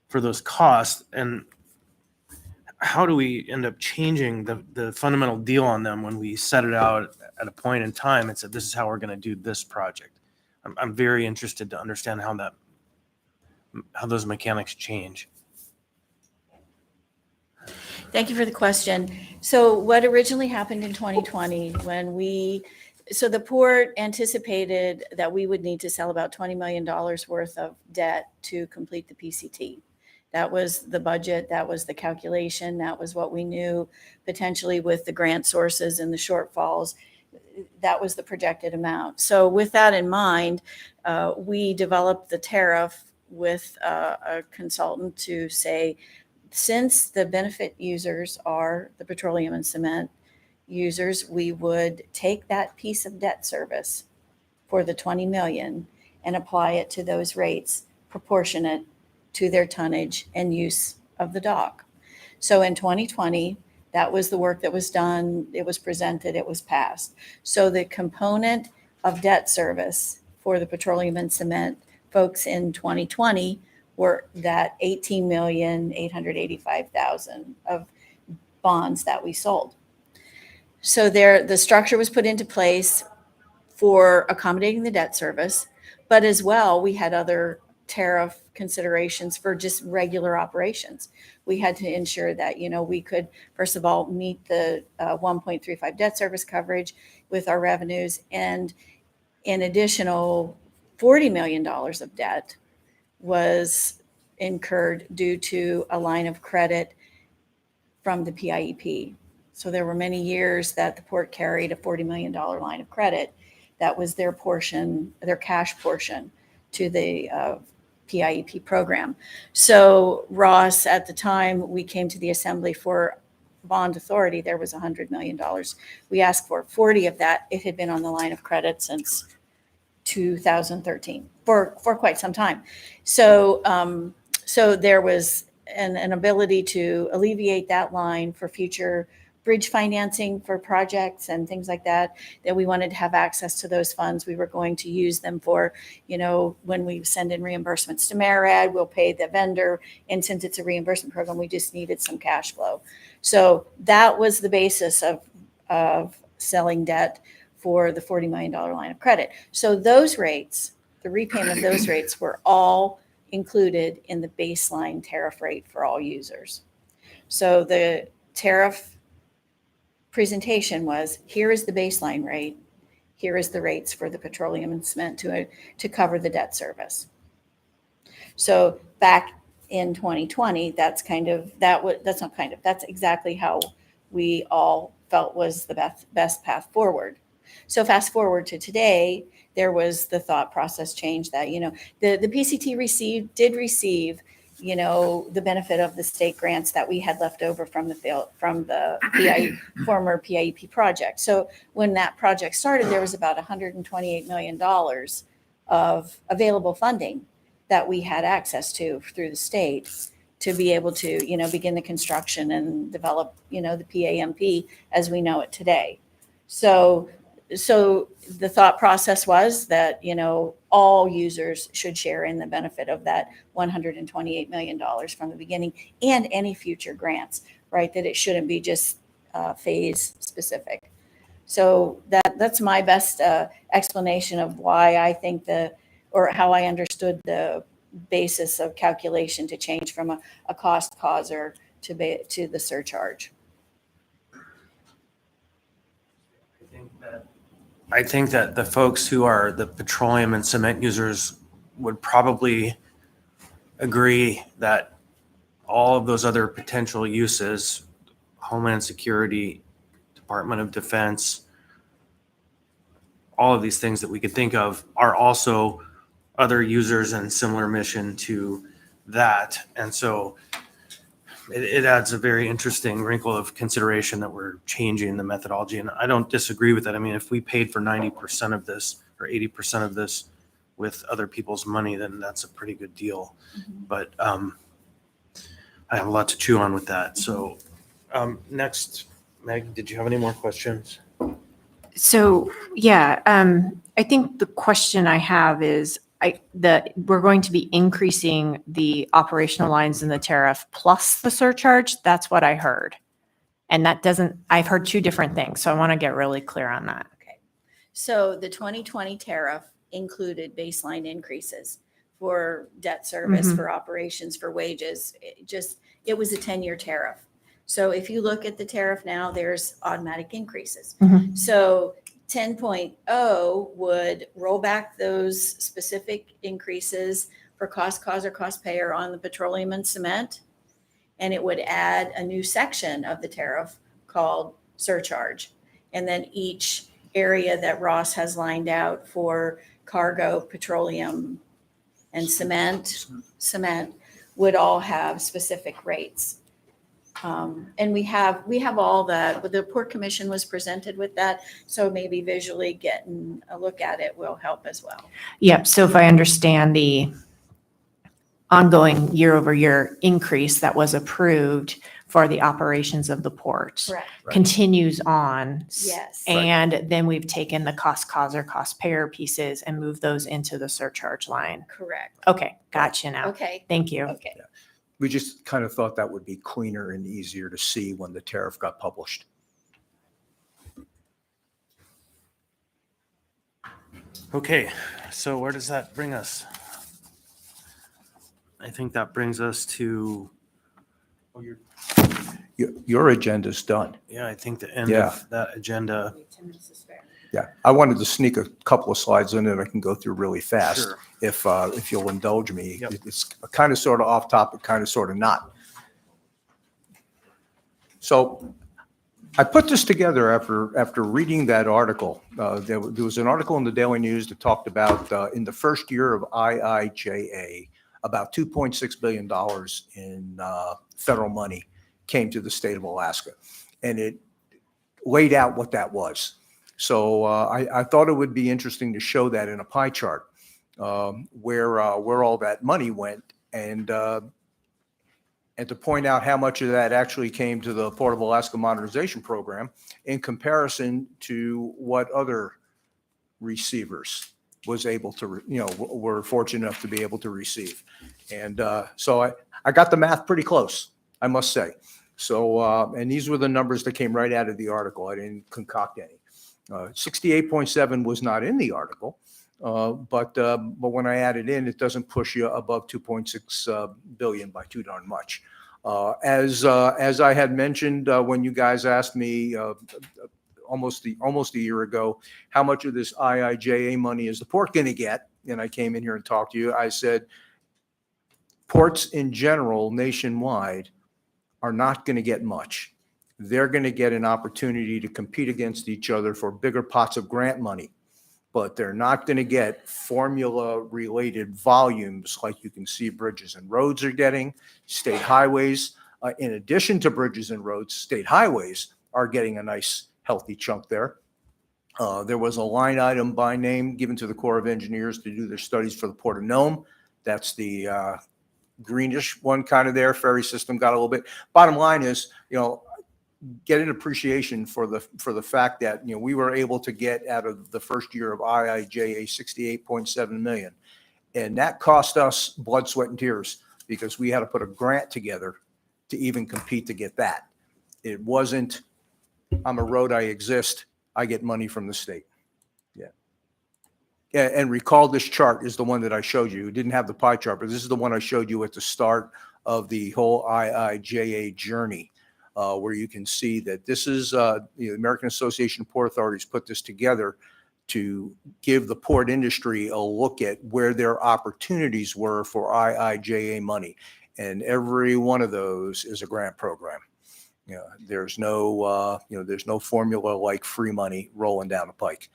for those costs? And how do we end up changing the fundamental deal on them when we set it out at a point in time and said, this is how we're going to do this project? I'm very interested to understand how those mechanics change. Thank you for the question. So what originally happened in 2020 so the port anticipated that we would need to sell about $20 million worth of debt to complete the PCT. That was the budget, that was the calculation, that was what we knew potentially with the grant sources and the shortfalls. That was the projected amount. So with that in mind, we developed the tariff with a consultant to say, since the benefit users are the petroleum and cement users, we would take that piece of debt service for the 20 million and apply it to those rates proportionate to their tonnage and use of the dock. So in 2020, that was the work that was done. It was presented, it was passed. So the component of debt service for the petroleum and cement folks in 2020 were that 18,885,000 of bonds that we sold. So the structure was put into place for accommodating the debt service, but as well, we had other tariff considerations for just regular operations. We had to ensure that, we could, first of all, meet the 1.35 debt service coverage with our revenues, and an additional $40 million of debt was incurred due to a line of credit from the PIEP. So there were many years that the port carried a $40 million line of credit. That was their portion, their cash portion to the PIEP program. So Ross, at the time we came to the assembly for bond authority, there was $100 million. We asked for 40 of that. It had been on the line of credit since 2013 for quite some time. So there was an ability to alleviate that line for future bridge financing for projects and things like that, that we wanted to have access to those funds. We were going to use them for, when we send in reimbursements to MARAD, we'll pay the vendor. And since it's a reimbursement program, we just needed some cash flow. So that was the basis of selling debt for the $40 million line of credit. So those rates, the repayment of those rates were all included in the baseline tariff rate for all users. So the tariff presentation was, here is the baseline rate, here is the rates for the petroleum and cement to cover the debt service. So back in 2020, that's exactly how we all felt was the best path forward. So fast forward to today, there was the thought process change that, the PCT did receive, the benefit of the state grants that we had left over from the former PIEP project. So when that project started, there was about $128 million of available funding that we had access to through the state to be able to, begin the construction and develop, the PAMP as we know it today. So the thought process was that, all users should share in the benefit of that $128 million from the beginning and any future grants, right? That it shouldn't be just phase specific. So that's my best explanation of why I think or how I understood the basis of calculation to change from a cost causer to the surcharge. I think that the folks who are the petroleum and cement users would probably agree that all of those other potential uses, Homeland Security, Department of Defense, all of these things that we could think of are also other users and similar mission to that. And so it adds a very interesting wrinkle of consideration that we're changing the methodology. And I don't disagree with that. I mean, if we paid for 90% of this or 80% of this with other people's money, then that's a pretty good deal. Mm-hmm. But I have a lot to chew on with that. So next, Meg, did you have any more questions? So, yeah, I think the question I have is, we're going to be increasing the operational lines in the tariff plus the surcharge. That's what I heard. And I've heard two different things. So I want to get really clear on that. Okay. So the 2020 tariff included baseline increases for debt service, Mhm. for operations, for wages. It was a 10-year tariff. So if you look at the tariff now, there's automatic increases. Mhm. So 10.0 would roll back those specific increases for cost cause or cost payer on the petroleum and cement. And it would add a new section of the tariff called surcharge. And then each area that Ross has lined out for cargo, petroleum, and cement would all have specific rates. And we have all that. The Port Commission was presented with that, so maybe visually getting a look at it will help as well. Yep. So if I understand the ongoing year-over-year increase that was approved for the operations of the port Correct. continues on. Yes. And then we've taken the cost cause or cost payer pieces and moved those into the surcharge line. Correct. Okay. Gotcha now. Okay. Thank you. Okay. We just kind of thought that would be cleaner and easier to see when the tariff got published. Okay, so where does that bring us? I think that brings us to, Your agenda's done. I think the end Yeah. of that agenda. Yeah, I wanted to sneak a couple of slides in that I can go through really fast. Sure. If you'll indulge me. Yep. It's kind of sort of off topic, kind of sort of not. So I put this together after reading that article. There was an article in the Daily News that talked about in the first year of IIJA, about $2.6 billion in federal money came to the state of Alaska. And it laid out what that was. So I thought it would be interesting to show that in a pie chart, where all that money went. And and to point out how much of that actually came to the Port of Alaska Modernization Program in comparison to what other receivers was able to, were fortunate enough to be able to receive. And so I got the math pretty close, I must say. So, and these were the numbers that came right out of the article. I didn't concoct any. 68.7 was not in the article, but when I add it in, it doesn't push you above 2.6 billion by too darn much. As I had mentioned when you guys asked me almost a year ago, how much of this IIJA money is the port going to get? And I came in here and talked to you. I said, ports in general, nationwide, are not going to get much. They're going to get an opportunity to compete against each other for bigger pots of grant money, but they're not going to get formula-related volumes like you can see bridges and roads are getting. State highways, in addition to bridges and roads, state highways are getting a nice, healthy chunk there. There was a line item by name given to the Corps of Engineers to do their studies for the Port of Nome. That's the greenish one kind of there. Ferry system got a little bit. Bottom line is, get an appreciation for the fact that, we were able to get out of the first year of IIJA 68.7 million. And that cost us blood, sweat, and tears because we had to put a grant together to even compete to get that. It wasn't, I'm a road, I exist, I get money from the state. Yeah, and recall this chart is the one that I showed you. It didn't have the pie chart, but this is the one I showed you at the start of the whole IIJA journey, where you can see that this is the American Association of Port Authorities put this together to give the port industry a look at where their opportunities were for IIJA money. And every one of those is a grant program. There's no, there's no formula like free money rolling down the pike.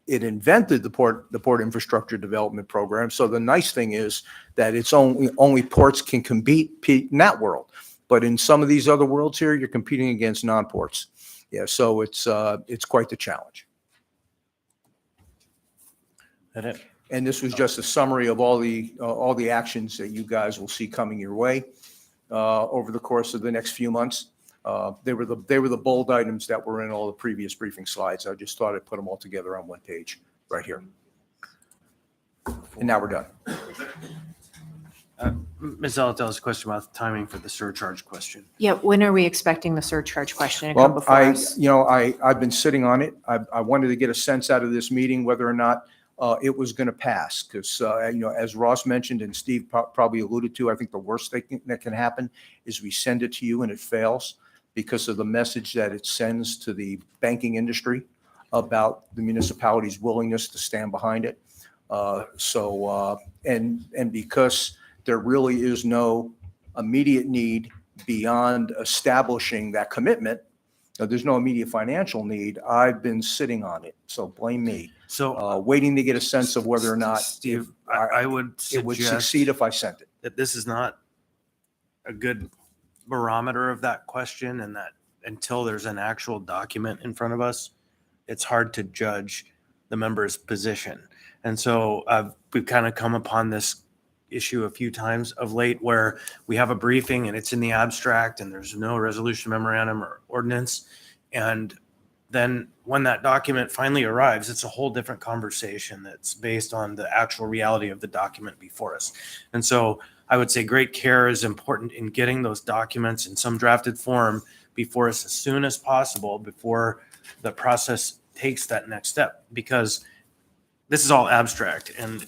It invented the port infrastructure development program. So the nice thing is that it's only ports can compete in that world. But in some of these other worlds here, you're competing against non-ports. Yeah, so it's quite the challenge. That it? And this was just a summary of all the actions that you guys will see coming your way over the course of the next few months. They were the bold items that were in all the previous briefing slides. I just thought I'd put them all together on one page right here. And now we're done. Ms. Zalatel has a question about the timing for the surcharge question. Yeah, when are we expecting the surcharge question to come Well, before us? I've been sitting on it. I wanted to get a sense out of this meeting whether or not it was going to pass because, as Ross mentioned and Steve probably alluded to, I think the worst thing that can happen is we send it to you and it fails because of the message that it sends to the banking industry about the municipality's willingness to stand behind it. And because there really is no immediate need beyond establishing that commitment, there's no immediate financial need. I've been sitting on it, so blame me. So waiting to get a sense of whether or not Steve, I would suggest it would succeed if I sent it. that this is not a good barometer of that question, and that until there's an actual document in front of us, it's hard to judge the member's position. And so we've kind of come upon this issue a few times of late where we have a briefing and it's in the abstract and there's no resolution memorandum or ordinance. And then when that document finally arrives, it's a whole different conversation that's based on the actual reality of the document before us. And so I would say great care is important in getting those documents in some drafted form before us as soon as possible before the process takes that next step, because this is all abstract. And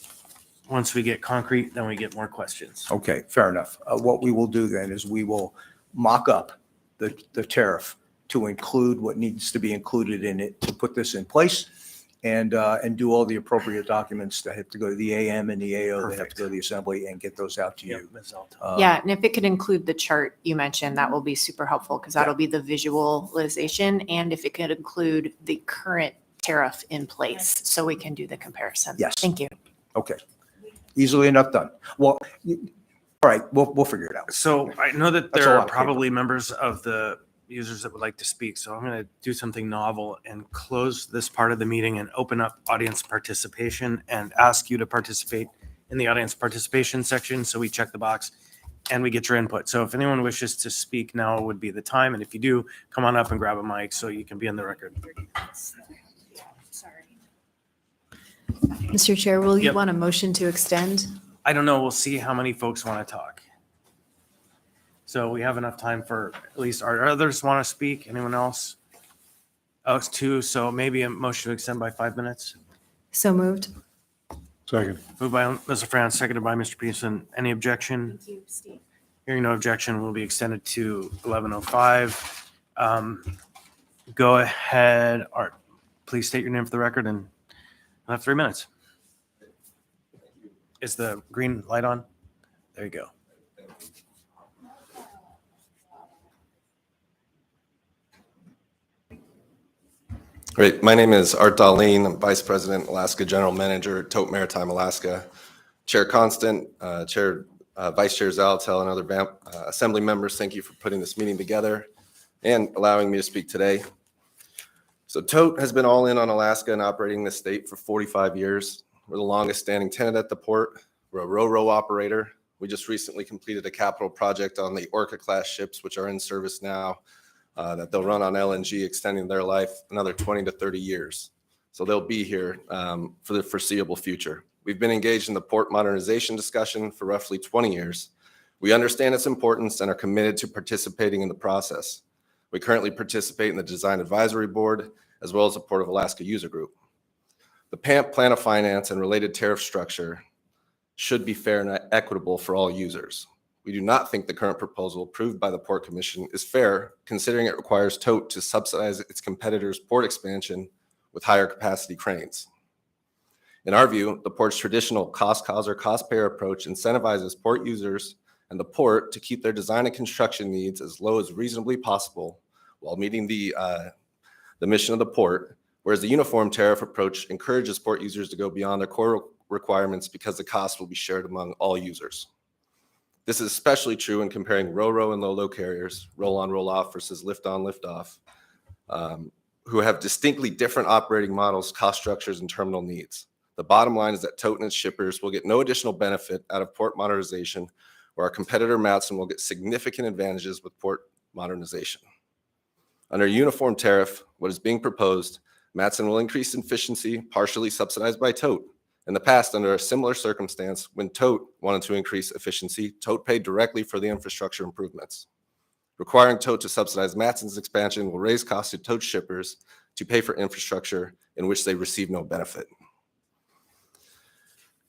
once we get concrete, then we get more questions. Okay, fair enough. What we will do then is we will mock up the tariff to include what needs to be included in it to put this in place and do all the appropriate documents that have to go to the AM and the AO that have to go to the assembly and get those out to you. Yeah, and if it could include the chart you mentioned, that will be super helpful because that'll be the visualization. And if it could include the current tariff in place so we can do the comparison. Yes. Thank you. Okay. Easily enough done. Well, all right, we'll figure it out. So I know that That's there a lot are of probably members of the users that would like to speak. So I'm going to do something novel and close this part of the meeting and open up audience participation and ask you to participate in the audience participation section. So we check the box. and we get your input. So if anyone wishes to speak, now would be the time. And if you do, come on up and grab a mic so you can be in the record. Mr. Chair, will you Yep. want a motion to extend? I don't know. We'll see how many folks want to talk. So we have enough time for at least our others want to speak. Anyone else? Oh, it's two. So maybe a motion to extend by 5 minutes. So moved. Second. Moved by Mr. Franz, seconded by Mr. Peterson. Any objection? Hearing no objection, will be extended to 11:05. Go ahead, Art. Please state your name for the record, and I have 3 minutes. Is the green light on? There you go. Great. My name is Art Darlene. I'm Vice President, Alaska General Manager, Tote Maritime, Alaska. Chair Constant, Vice Chair Zalatel, and other Assembly members, thank you for putting this meeting together and allowing me to speak today. So Tote has been all in on Alaska and operating this state for 45 years. We're the longest standing tenant at the port. We're a ro-ro operator. We just recently completed a capital project on the Orca class ships, which are in service now, that they'll run on LNG, extending their life another 20 to 30 years. So they'll be here for the foreseeable future. We've been engaged in the port modernization discussion for roughly 20 years. We understand its importance and are committed to participating in the process. We currently participate in the Design Advisory Board, as well as the Port of Alaska User Group. The PAMP plan of finance and related tariff structure should be fair and equitable for all users. We do not think the current proposal approved by the Port Commission is fair, considering it requires Tote to subsidize its competitors' port expansion with higher capacity cranes. In our view, the port's traditional cost causer, cost payer approach incentivizes port users and the port to keep their design and construction needs as low as reasonably possible while meeting the mission of the port, whereas the uniform tariff approach encourages port users to go beyond their core requirements because the cost will be shared among all users. This is especially true in comparing ro-ro and lo-lo carriers, roll-on, roll-off versus lift-on, lift-off, who have distinctly different operating models, cost structures, and terminal needs. The bottom line is that Tote and its shippers will get no additional benefit out of port modernization, where our competitor Matson will get significant advantages with port modernization. Under a uniform tariff, what is being proposed, Matson will increase efficiency, partially subsidized by Tote. In the past, under a similar circumstance, when Tote wanted to increase efficiency, Tote paid directly for the infrastructure improvements. Requiring Tote to subsidize Matson's expansion will raise costs to Tote shippers to pay for infrastructure in which they receive no benefit.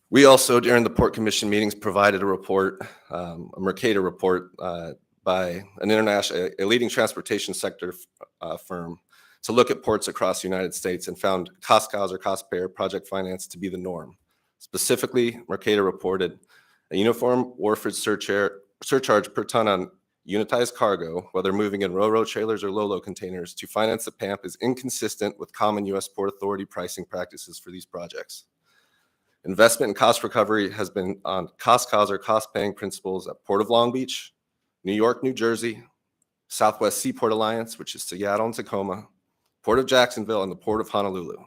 We also, during the Port Commission meetings, provided a report, a Mercator report by a leading transportation sector firm to look at ports across the United States and found cost causer, cost payer project finance to be the norm. Specifically, Mercator reported a uniform wharfage surcharge per ton on unitized cargo, whether moving in ro-ro trailers or lo-lo containers, to finance the PAMP is inconsistent with common U.S. Port Authority pricing practices for these projects. Investment and cost recovery has been on cost causer, cost paying principles at Port of Long Beach, New York, New Jersey, Southwest Seaport Alliance, which is Seattle and Tacoma, Port of Jacksonville, and the Port of Honolulu.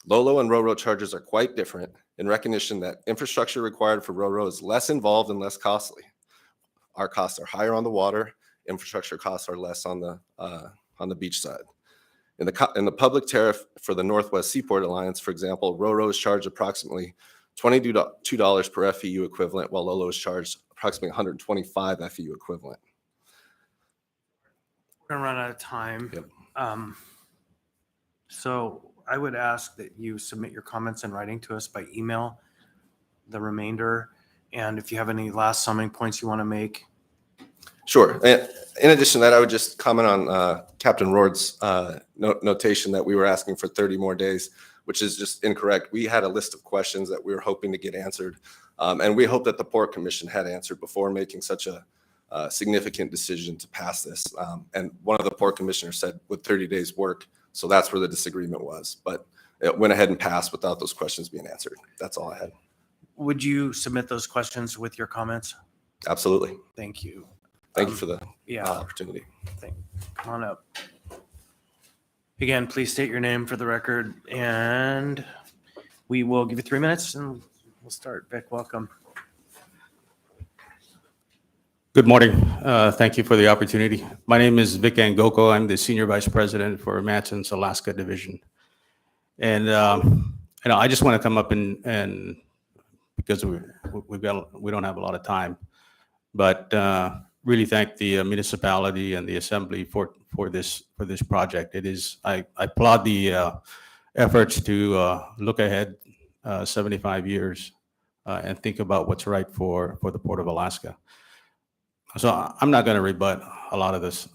Lo-lo and ro-ro charges are quite different in recognition that infrastructure required for ro-ro is less involved and less costly. Our costs are higher on the water, infrastructure costs are less on the beach side. In the public tariff for the Northwest Seaport Alliance, for example, ro-ro is charged approximately $22 per FEU equivalent, while lo-lo is charged approximately 125 FEU equivalent. We're gonna run out of time. Yep. So I would ask that you submit your comments in writing to us by email, the remainder, and if you have any last summing points you want to make. Sure. In addition to that, I would just comment on Captain Roard's notation that we were asking for 30 more days, which is just incorrect. We had a list of questions that we were hoping to get answered, and we hope that the Port Commission had answered before making such a significant decision to pass this. And one of the Port Commissioners said, would 30 days work? So that's where the disagreement was. But it went ahead and passed without those questions being answered. That's all I had. Would you submit those questions with your comments? Absolutely. Thank you. Thank you for the Yeah. opportunity. Come on up. Again, please state your name for the record, and we will give you 3 minutes and we'll start. Vic, welcome. Good morning. Thank you for the opportunity. My name is Vic Angoko. I'm the Senior Vice President for Matson's Alaska Division. And I just want to come up and because we don't have a lot of time, but really thank the municipality and the assembly for this project. I applaud the efforts to look ahead 75 years and think about what's right for the Port of Alaska. So I'm not going to rebut a lot of this.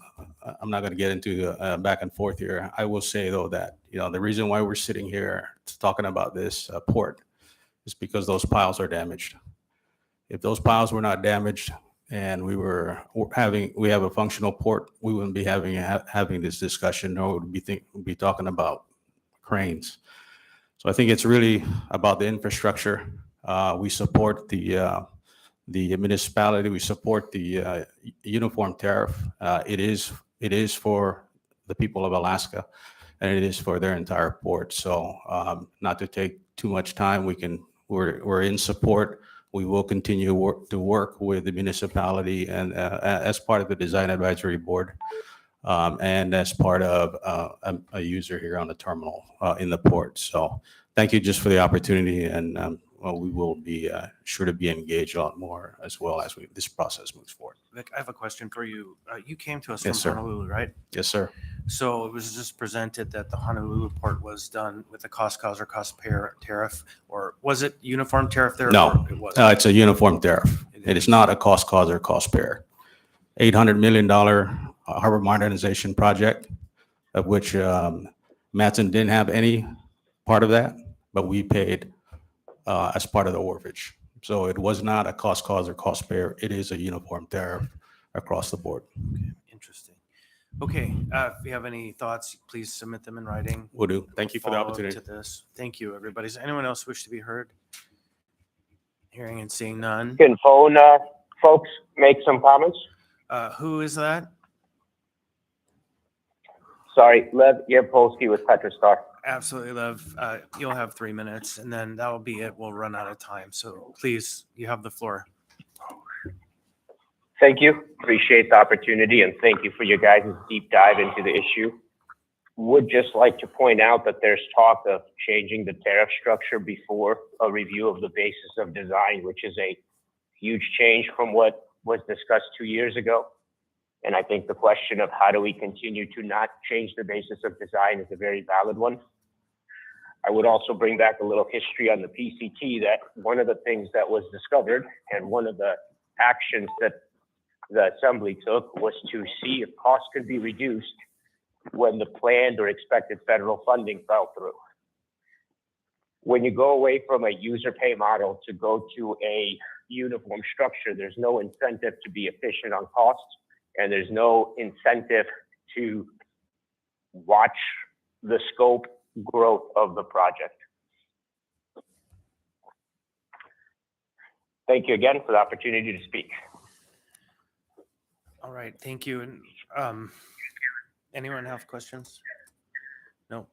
I'm not going to get into back and forth here. I will say, though, that the reason why we're sitting here talking about this port is because those piles are damaged. If those piles were not damaged and we have a functional port, we wouldn't be having this discussion, nor would we be talking about cranes. So I think it's really about the infrastructure. We support the municipality. We support the uniform tariff. It is for the people of Alaska, and it is for their entire port. So not to take too much time, we're in support. We will continue to work with the municipality and as part of the design advisory board and as part of a user here on the terminal in the port. So thank you just for the opportunity, and we will be sure to be engaged a lot more as well as this process moves forward. Vic, I have a question for you. You came to us Yes, from sir. Honolulu, right? Yes, sir. So it was just presented that the Honolulu port was done with a cost cause or cost payer tariff, or was it uniform tariff there? No, Or it was. it's a uniform tariff. It is not a cost cause or cost payer. $800 million harbor modernization project, of which Matson didn't have any part of that, but we paid as part of the wharfage. So it was not a cost cause or cost payer. It is a uniform tariff across the board. Interesting. Okay, if you have any thoughts, please submit them in writing. Will do. Thank you for the Follow up opportunity. to this. Thank you, everybody. Does anyone else wish to be heard? Hearing and seeing none. Can phone folks make some comments? Who is that? Sorry, Lev Yerpolsky with Petrostar. Absolutely, Lev. You'll have 3 minutes, and then that'll be it. We'll run out of time. So please, you have the floor. Thank you. Appreciate the opportunity, and thank you for your guys' deep dive into the issue. Would just like to point out that there's talk of changing the tariff structure before a review of the basis of design, which is a huge change from what was discussed 2 years ago. And I think the question of how do we continue to not change the basis of design is a very valid one. I would also bring back a little history on the PCT, that one of the things that was discovered and one of the actions that the assembly took was to see if costs could be reduced when the planned or expected federal funding fell through. When you go away from a user pay model to go to a uniform structure, there's no incentive to be efficient on costs, and there's no incentive to watch the scope growth of the project. Thank you again for the opportunity to speak. All right, thank you. And anyone have questions? No,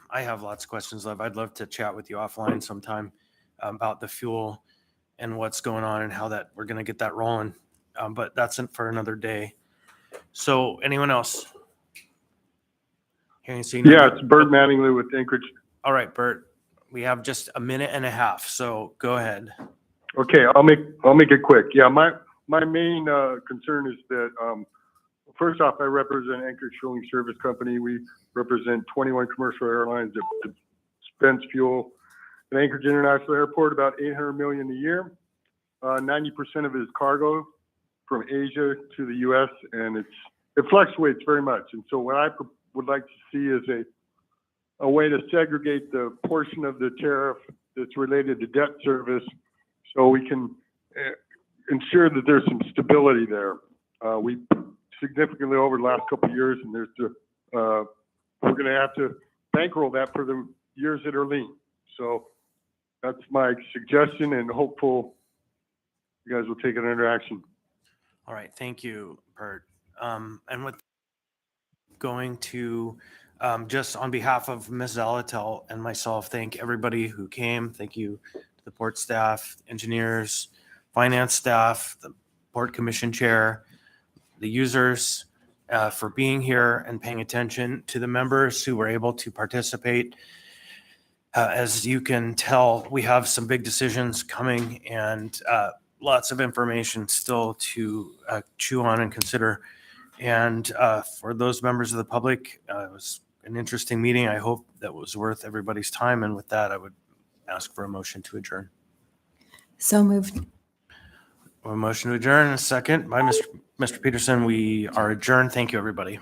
I have lots of questions, Lev. I'd love to chat with you offline sometime about the fuel and what's going on and how that we're going to get that rolling. But that's it for another day. So anyone else? Hearing, seeing none? Yeah, it's Bert Mattingly with Anchorage. All right, Bert, we have just a minute and a half, so go ahead. Okay, I'll make it quick. Yeah, my main concern is that first off, I represent Anchorage Fueling Service Company. We represent 21 commercial airlines that dispense fuel at Anchorage International Airport, about $800 million a year. 90% of it is cargo from Asia to the U.S., and it fluctuates very much. And so what I would like to see is a way to segregate the portion of the tariff that's related to debt service, so we can ensure that there's some stability there. We significantly over the last couple of years, and we're going to have to bankroll that for the years that are lean. So that's my suggestion, and hopeful you guys will take it under action. All right, thank you, Bert. And with going to just on behalf of Ms. Zalatel and myself, thank everybody who came. Thank you to the port staff, engineers, finance staff, the Port Commission Chair, the users for being here and paying attention, to the members who were able to participate. As you can tell, we have some big decisions coming and lots of information still to chew on and consider. And for those members of the public, it was an interesting meeting. I hope that was worth everybody's time. And with that, I would ask for a motion to adjourn. So moved. A motion to adjourn, a second by Mr. Peterson. We are adjourned. Thank you, everybody.